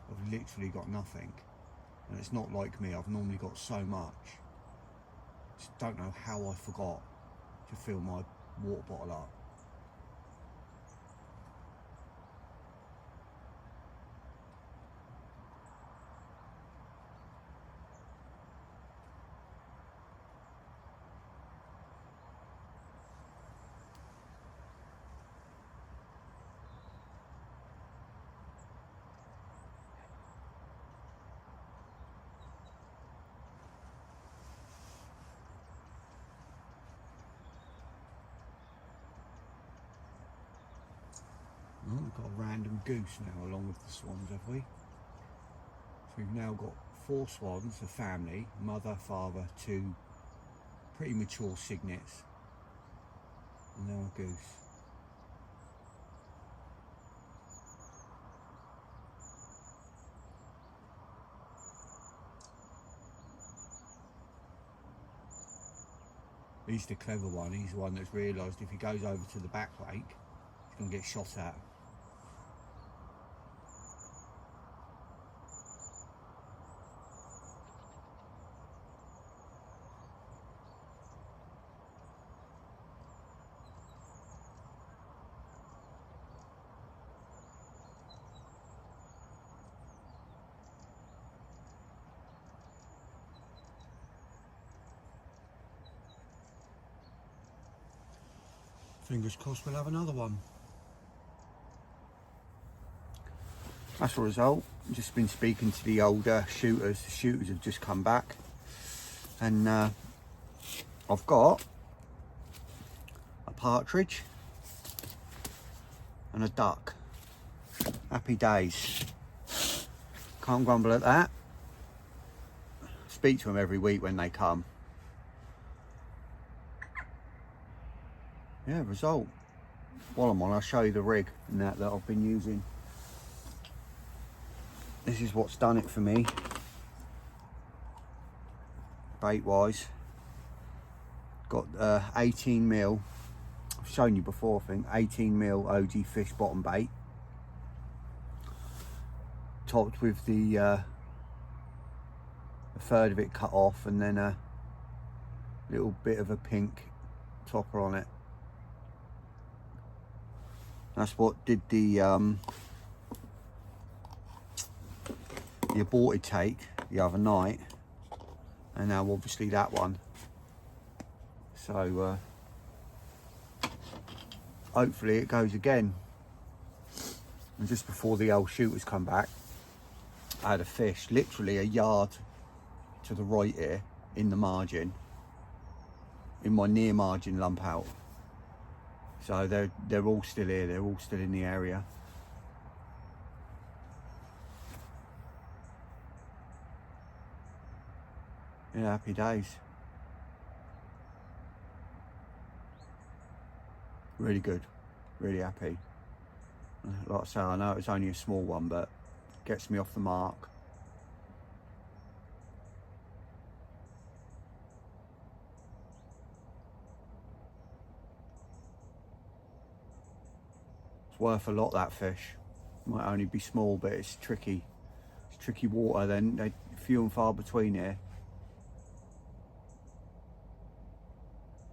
I've literally got nothing, and it's not like me. I've normally got so much. Just don't know how I forgot to fill my water bottle up. Oh, we've got a random goose now along with the swans, have we? So we've now got 4 swans, a family, mother, father, 2 pretty mature cygnets, and now a goose. He's the clever one. He's the one that's realised if he goes over to the back wake, he's going to get shot at. Fingers crossed we'll have another one. That's the result. I've just been speaking to the older shooters. The shooters have just come back, and I've got a partridge and a duck. Happy days. Can't grumble at that. Speak to them every week when they come. Yeah, result. While I'm on, I'll show you the rig and that I've been using. This is what's done it for me, bait wise. Got 18mm, I've shown you before I think, 18mm OG fish bottom bait, topped with the a third of it cut off, and then a little bit of a pink topper on it. That's what did the aborted take the other night, and now obviously that one. So hopefully it goes again. And just before the old shooters come back, I had a fish literally a yard to the right here in the margin, in my near margin lump out. So they're all still here, they're all still in the area. Yeah, happy days. Really good, really happy. Like I say, I know it's only a small one, but gets me off the mark. It's worth a lot, that fish. Might only be small, but it's tricky. It's tricky water, then they're few and far between here.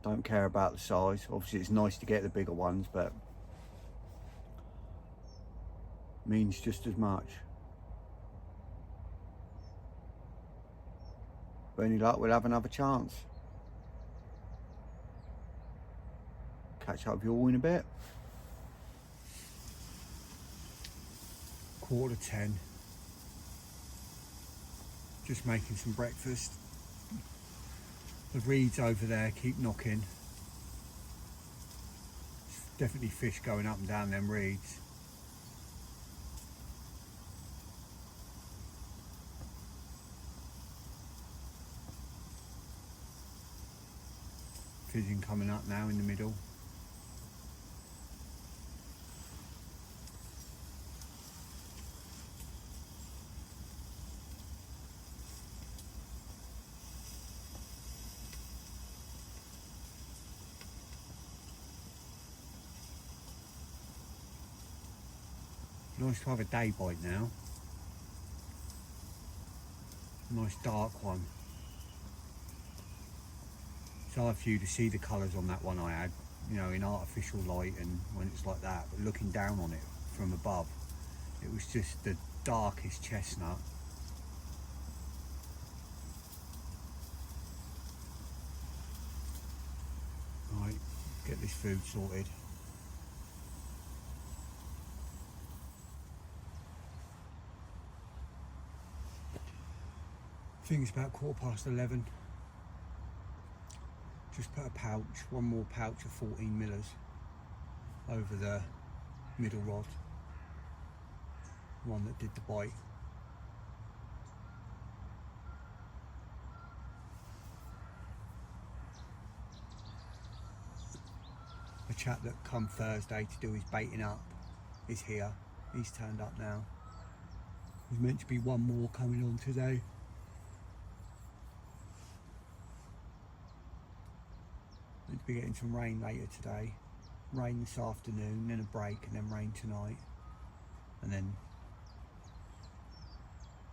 Don't care about the size. Obviously it's nice to get the bigger ones, but means just as much. With any luck, we'll have another chance. Catch up with you all in a bit. 10:15. Just making some breakfast. The reeds over there keep knocking. There's definitely fish going up and down them reeds. Fizzing coming up now in the middle. Nice to have a day bite now. Nice dark one. It's hard for you to see the colours on that one I had, you know, in artificial light and when it's like that, but looking down on it from above, it was just the darkest chestnut. Right, get this food sorted. I think it's about 11:15. Just put a pouch, one more pouch of 14 millers over the middle rod. One that did the bite. The chap that come Thursday to do his baiting up is here. He's turned up now. There's meant to be one more coming on today. Meant to be getting some rain later today. Rain this afternoon, then a break, and then rain tonight. And then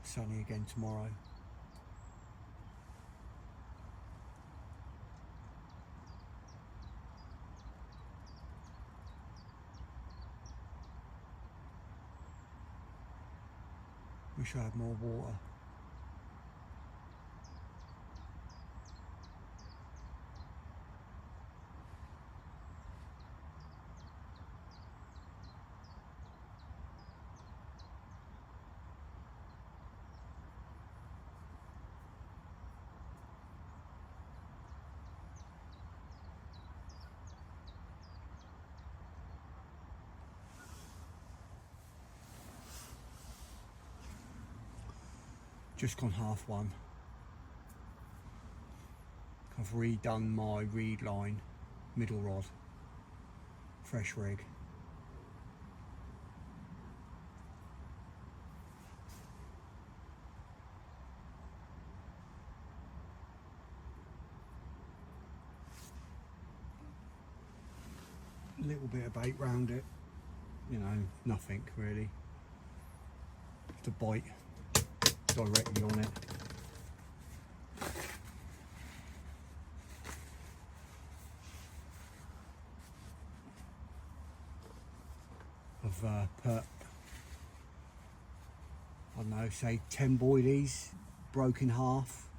sunny again tomorrow. Wish I had more water. Just gone 1:30. I've redone my reed line, middle rod, fresh rig. A little bit of bait round it, you know, nothing really. To bite directly on it. I've put, I don't know, say 10 boilies, broken half,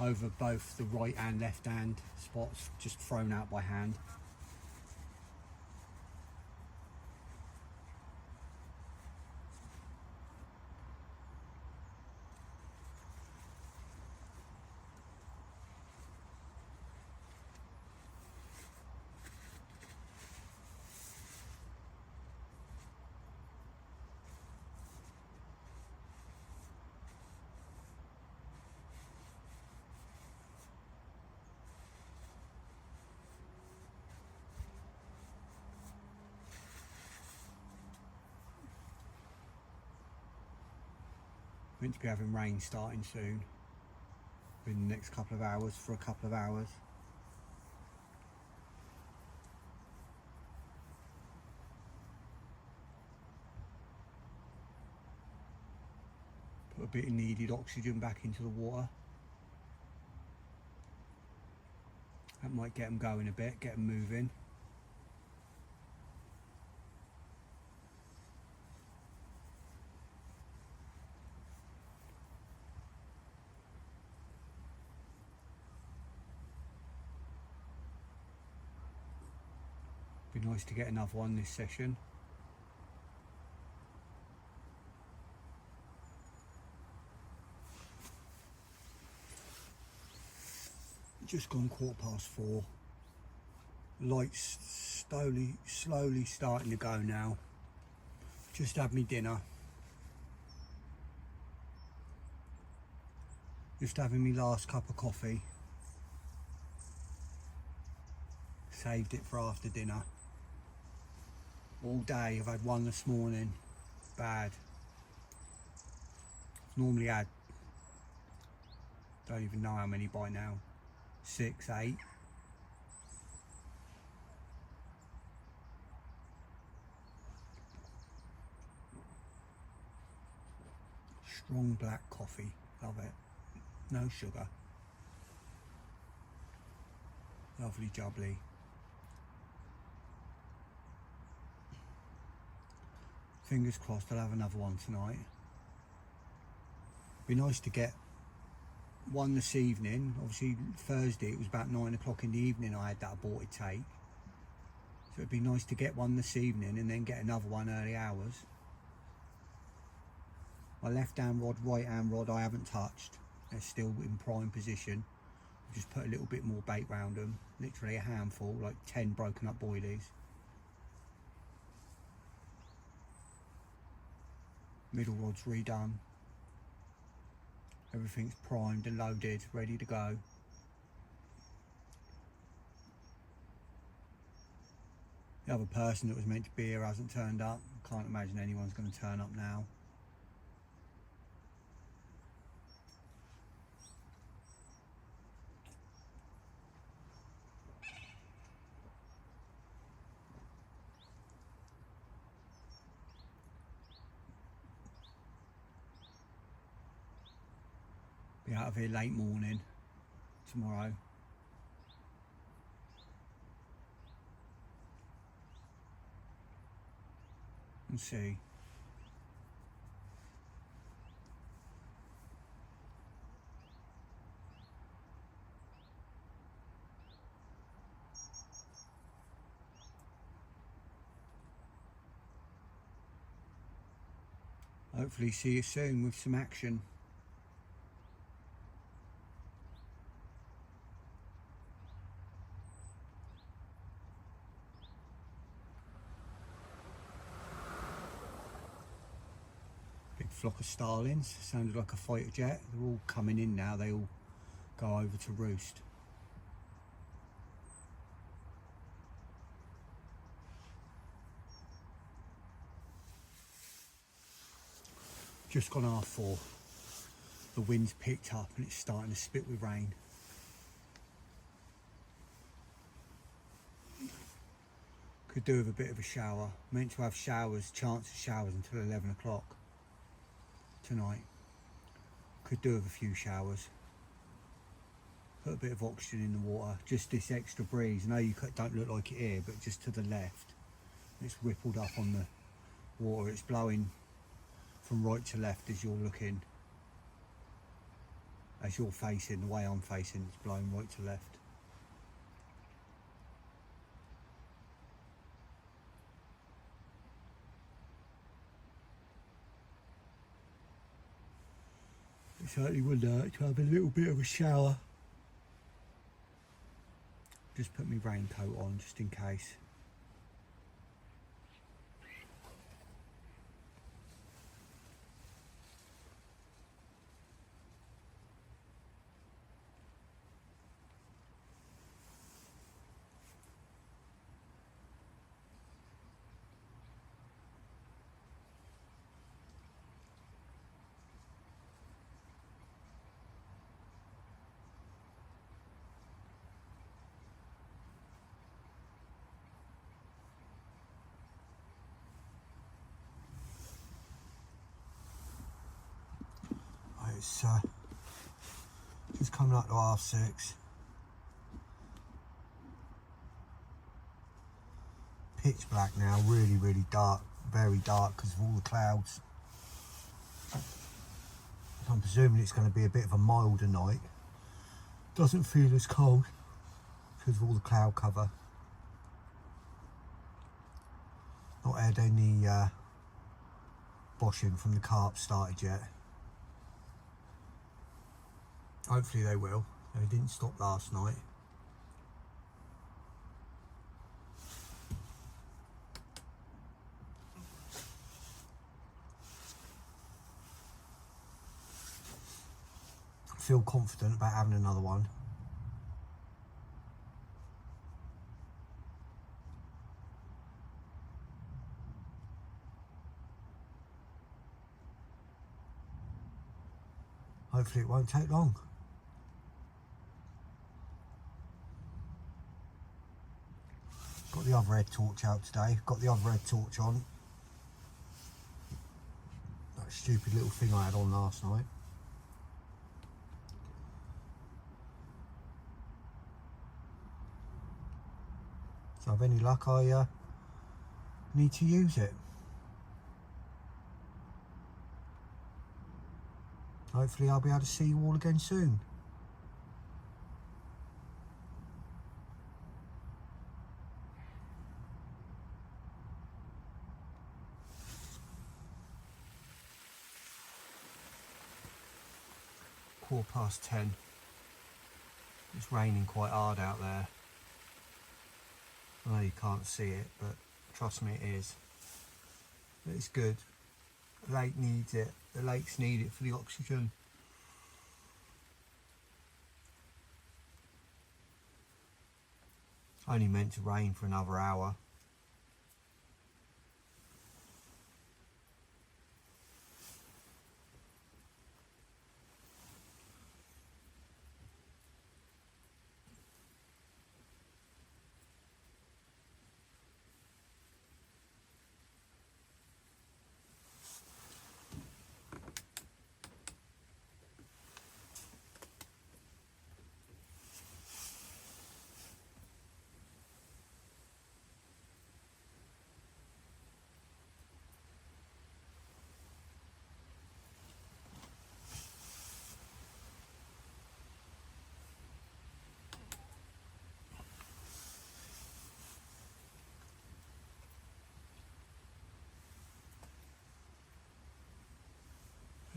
over both the right and left hand spots, just thrown out by hand. Meant to be having rain starting soon, in the next couple of hours, for a couple of hours. Put a bit of needed oxygen back into the water. That might get them going a bit, get them moving. Be nice to get another one this session. Just gone 4:15. Lights slowly starting to go now. Just had me dinner. Just having me last cup of coffee. Saved it for after dinner. All day, I've had one this morning. Bad. I've normally had, don't even know how many by now. 6, 8. Strong black coffee, love it. No sugar. Lovely jubbly. Fingers crossed I'll have another one tonight. Be nice to get one this evening. Obviously Thursday it was about 9 o'clock in the evening I had that aborted take. So it'd be nice to get one this evening and then get another one early hours. My left hand rod, right hand rod I haven't touched. They're still in prime position. I've just put a little bit more bait round them. Literally a handful, like 10 broken up boilies. Middle rod's redone. Everything's primed and loaded, ready to go. The other person that was meant to be here hasn't turned up. Can't imagine anyone's going to turn up now. Be out of here late morning tomorrow. And see. Hopefully see you soon with some action. Big flock of starlings, sounded like a fighter jet. They're all coming in now, they all go over to roost. Just gone 4:30. The wind's picked up and it's starting to spit with rain. Could do with a bit of a shower. Meant to have showers, chance of showers until 11 o'clock tonight. Could do with a few showers. Put a bit of oxygen in the water. Just this extra breeze. I know you don't look like it here, but just to the left. It's rippled up on the water. It's blowing from right to left as you're looking. As you're facing, the way I'm facing, it's blowing right to left. It certainly would hurt to have a little bit of a shower. Just put my raincoat on just in case. It's just coming up to 6:30. Pitch black now, really dark, very dark because of all the clouds. I'm presuming it's going to be a bit of a milder night. Doesn't feel as cold because of all the cloud cover. Not had any washing from the carp started yet. Hopefully they will. They didn't stop last night. I feel confident about having another one. Hopefully it won't take long. Got the other red torch out today. Got the other red torch on. That stupid little thing I had on last night. So if any luck, I need to use it. Hopefully I'll be able to see you all again soon. (10). It's raining quite hard out there. I know you can't see it, but trust me, it is. But it's good. The lake needs it. The lakes need it for the oxygen. Only meant to rain for another hour.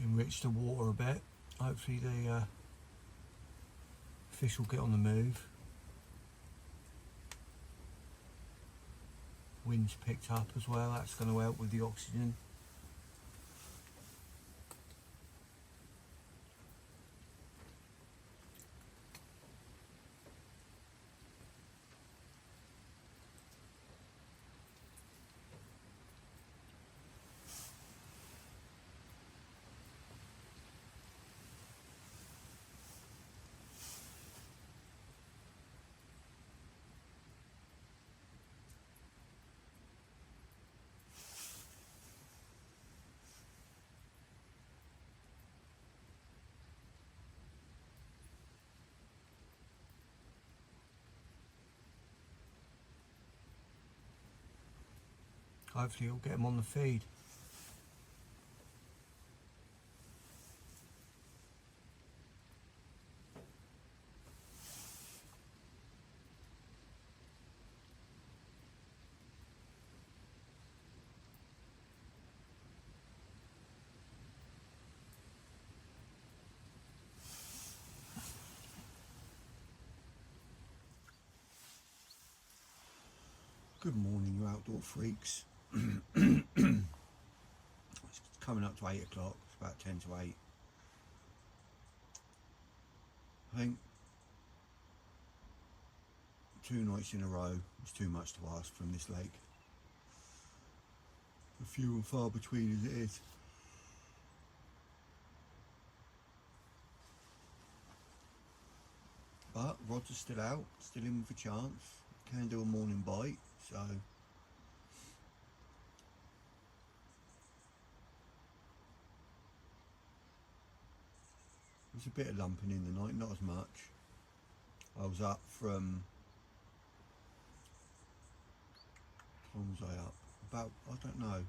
Enrich the water a bit. Hopefully the fish will get on the move. Wind's picked up as well. That's going to help with the oxygen. Hopefully you'll get them on the feed. Good morning, you outdoor freaks. It's coming up to 8 o'clock, it's about 10 to 8. I think 2 nights in a row is too much to ask from this lake. Few and far between as it is. But rods are still out, still in with a chance. Can do a morning bite, so there's a bit of lumping in the night, not as much. I was up from, when was I up? About, I don't know.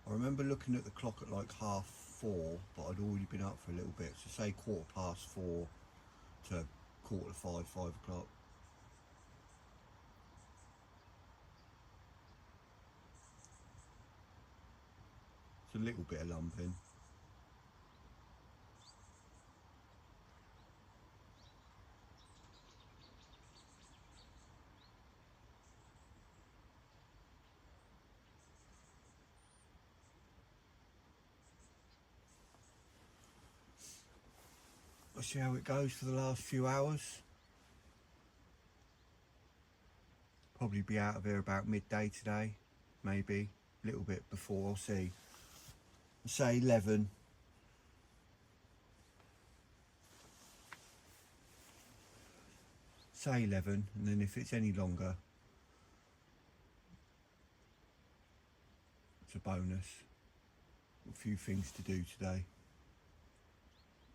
I remember looking at the clock at like 4:30, but I'd already been up for a little bit. So say 4:15 to 4:45, 5 o'clock. It's a little bit of lumping. We'll see how it goes for the last few hours. Probably be out of here about midday today, maybe a little bit before. I'll see. I'll say 11. Say 11, and then if it's any longer, it's a bonus. A few things to do today,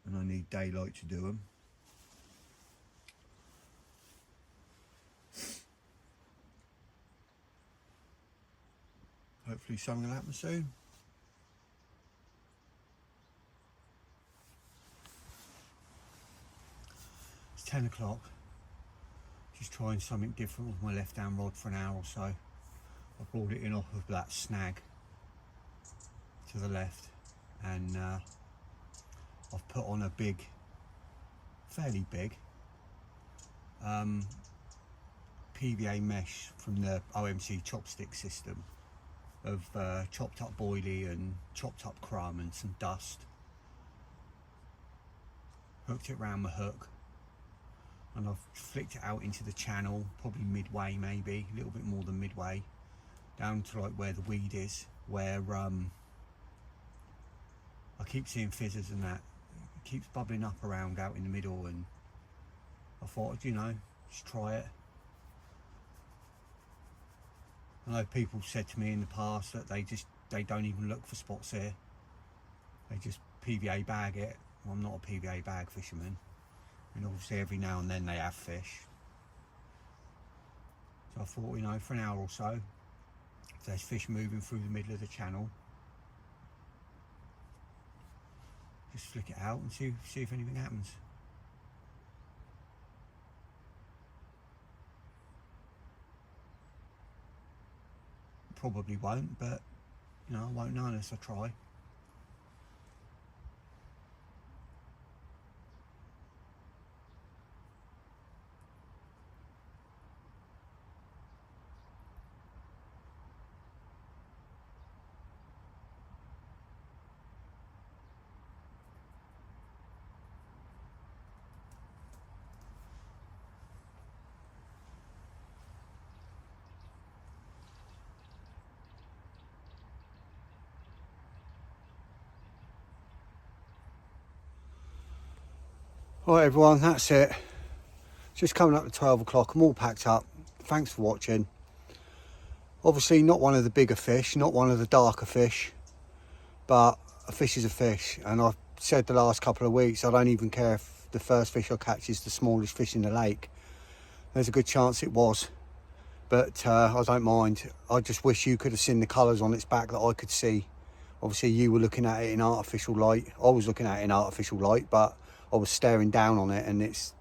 and I need daylight to do them. Hopefully something will happen soon. It's 10 o'clock. Just trying something different with my left hand rod for an hour or so. I brought it in off of that snag to the left, and I've put on a big, fairly big PVA mesh from the OMC chopstick system of chopped up boilie and chopped up crumb and some dust. Hooked it round my hook, and I've flicked it out into the channel, probably midway, maybe a little bit more than midway, down to like where the weed is, where I keep seeing fizzes and that. It keeps bubbling up around out in the middle, and I thought, you know, just try it. I know people said to me in the past that they don't even look for spots here. They just PVA bag it. Well, I'm not a PVA bag fisherman. And obviously every now and then they have fish. So I thought, you know, for an hour or so, if there's fish moving through the middle of the channel, just flick it out and see if anything happens. Probably won't, but you know, I won't know unless I try. Alright everyone, that's it. Just coming up to 12 o'clock, I'm all packed up. Thanks for watching. Obviously not one of the bigger fish, not one of the darker fish, but a fish is a fish. And I've said the last couple of weeks, I don't even care if the first fish I catch is the smallest fish in the lake. There's a good chance it was, but I don't mind. I just wish you could have seen the colours on its back that I could see. Obviously you were looking at it in artificial light. I was looking at it in artificial light, but I was staring down on it, and it's,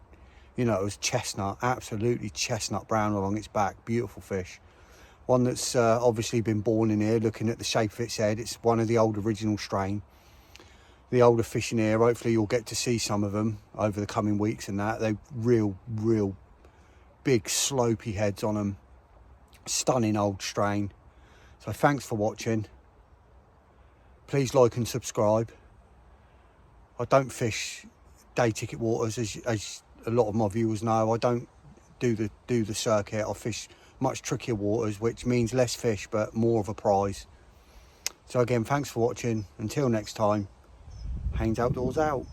you know, it was chestnut, absolutely chestnut brown along its back. Beautiful fish. One that's obviously been born in here. Looking at the shape of its head, it's one of the old original strain. The older fish in here, hopefully you'll get to see some of them over the coming weeks and that. They're real big slopey heads on them. Stunning old strain. So thanks for watching. Please like and subscribe. I don't fish day ticket waters, as a lot of my viewers know. I don't do the circuit. I fish much trickier waters, which means less fish but more of a prize. So again, thanks for watching. Until next time, Haynes Outdoors out.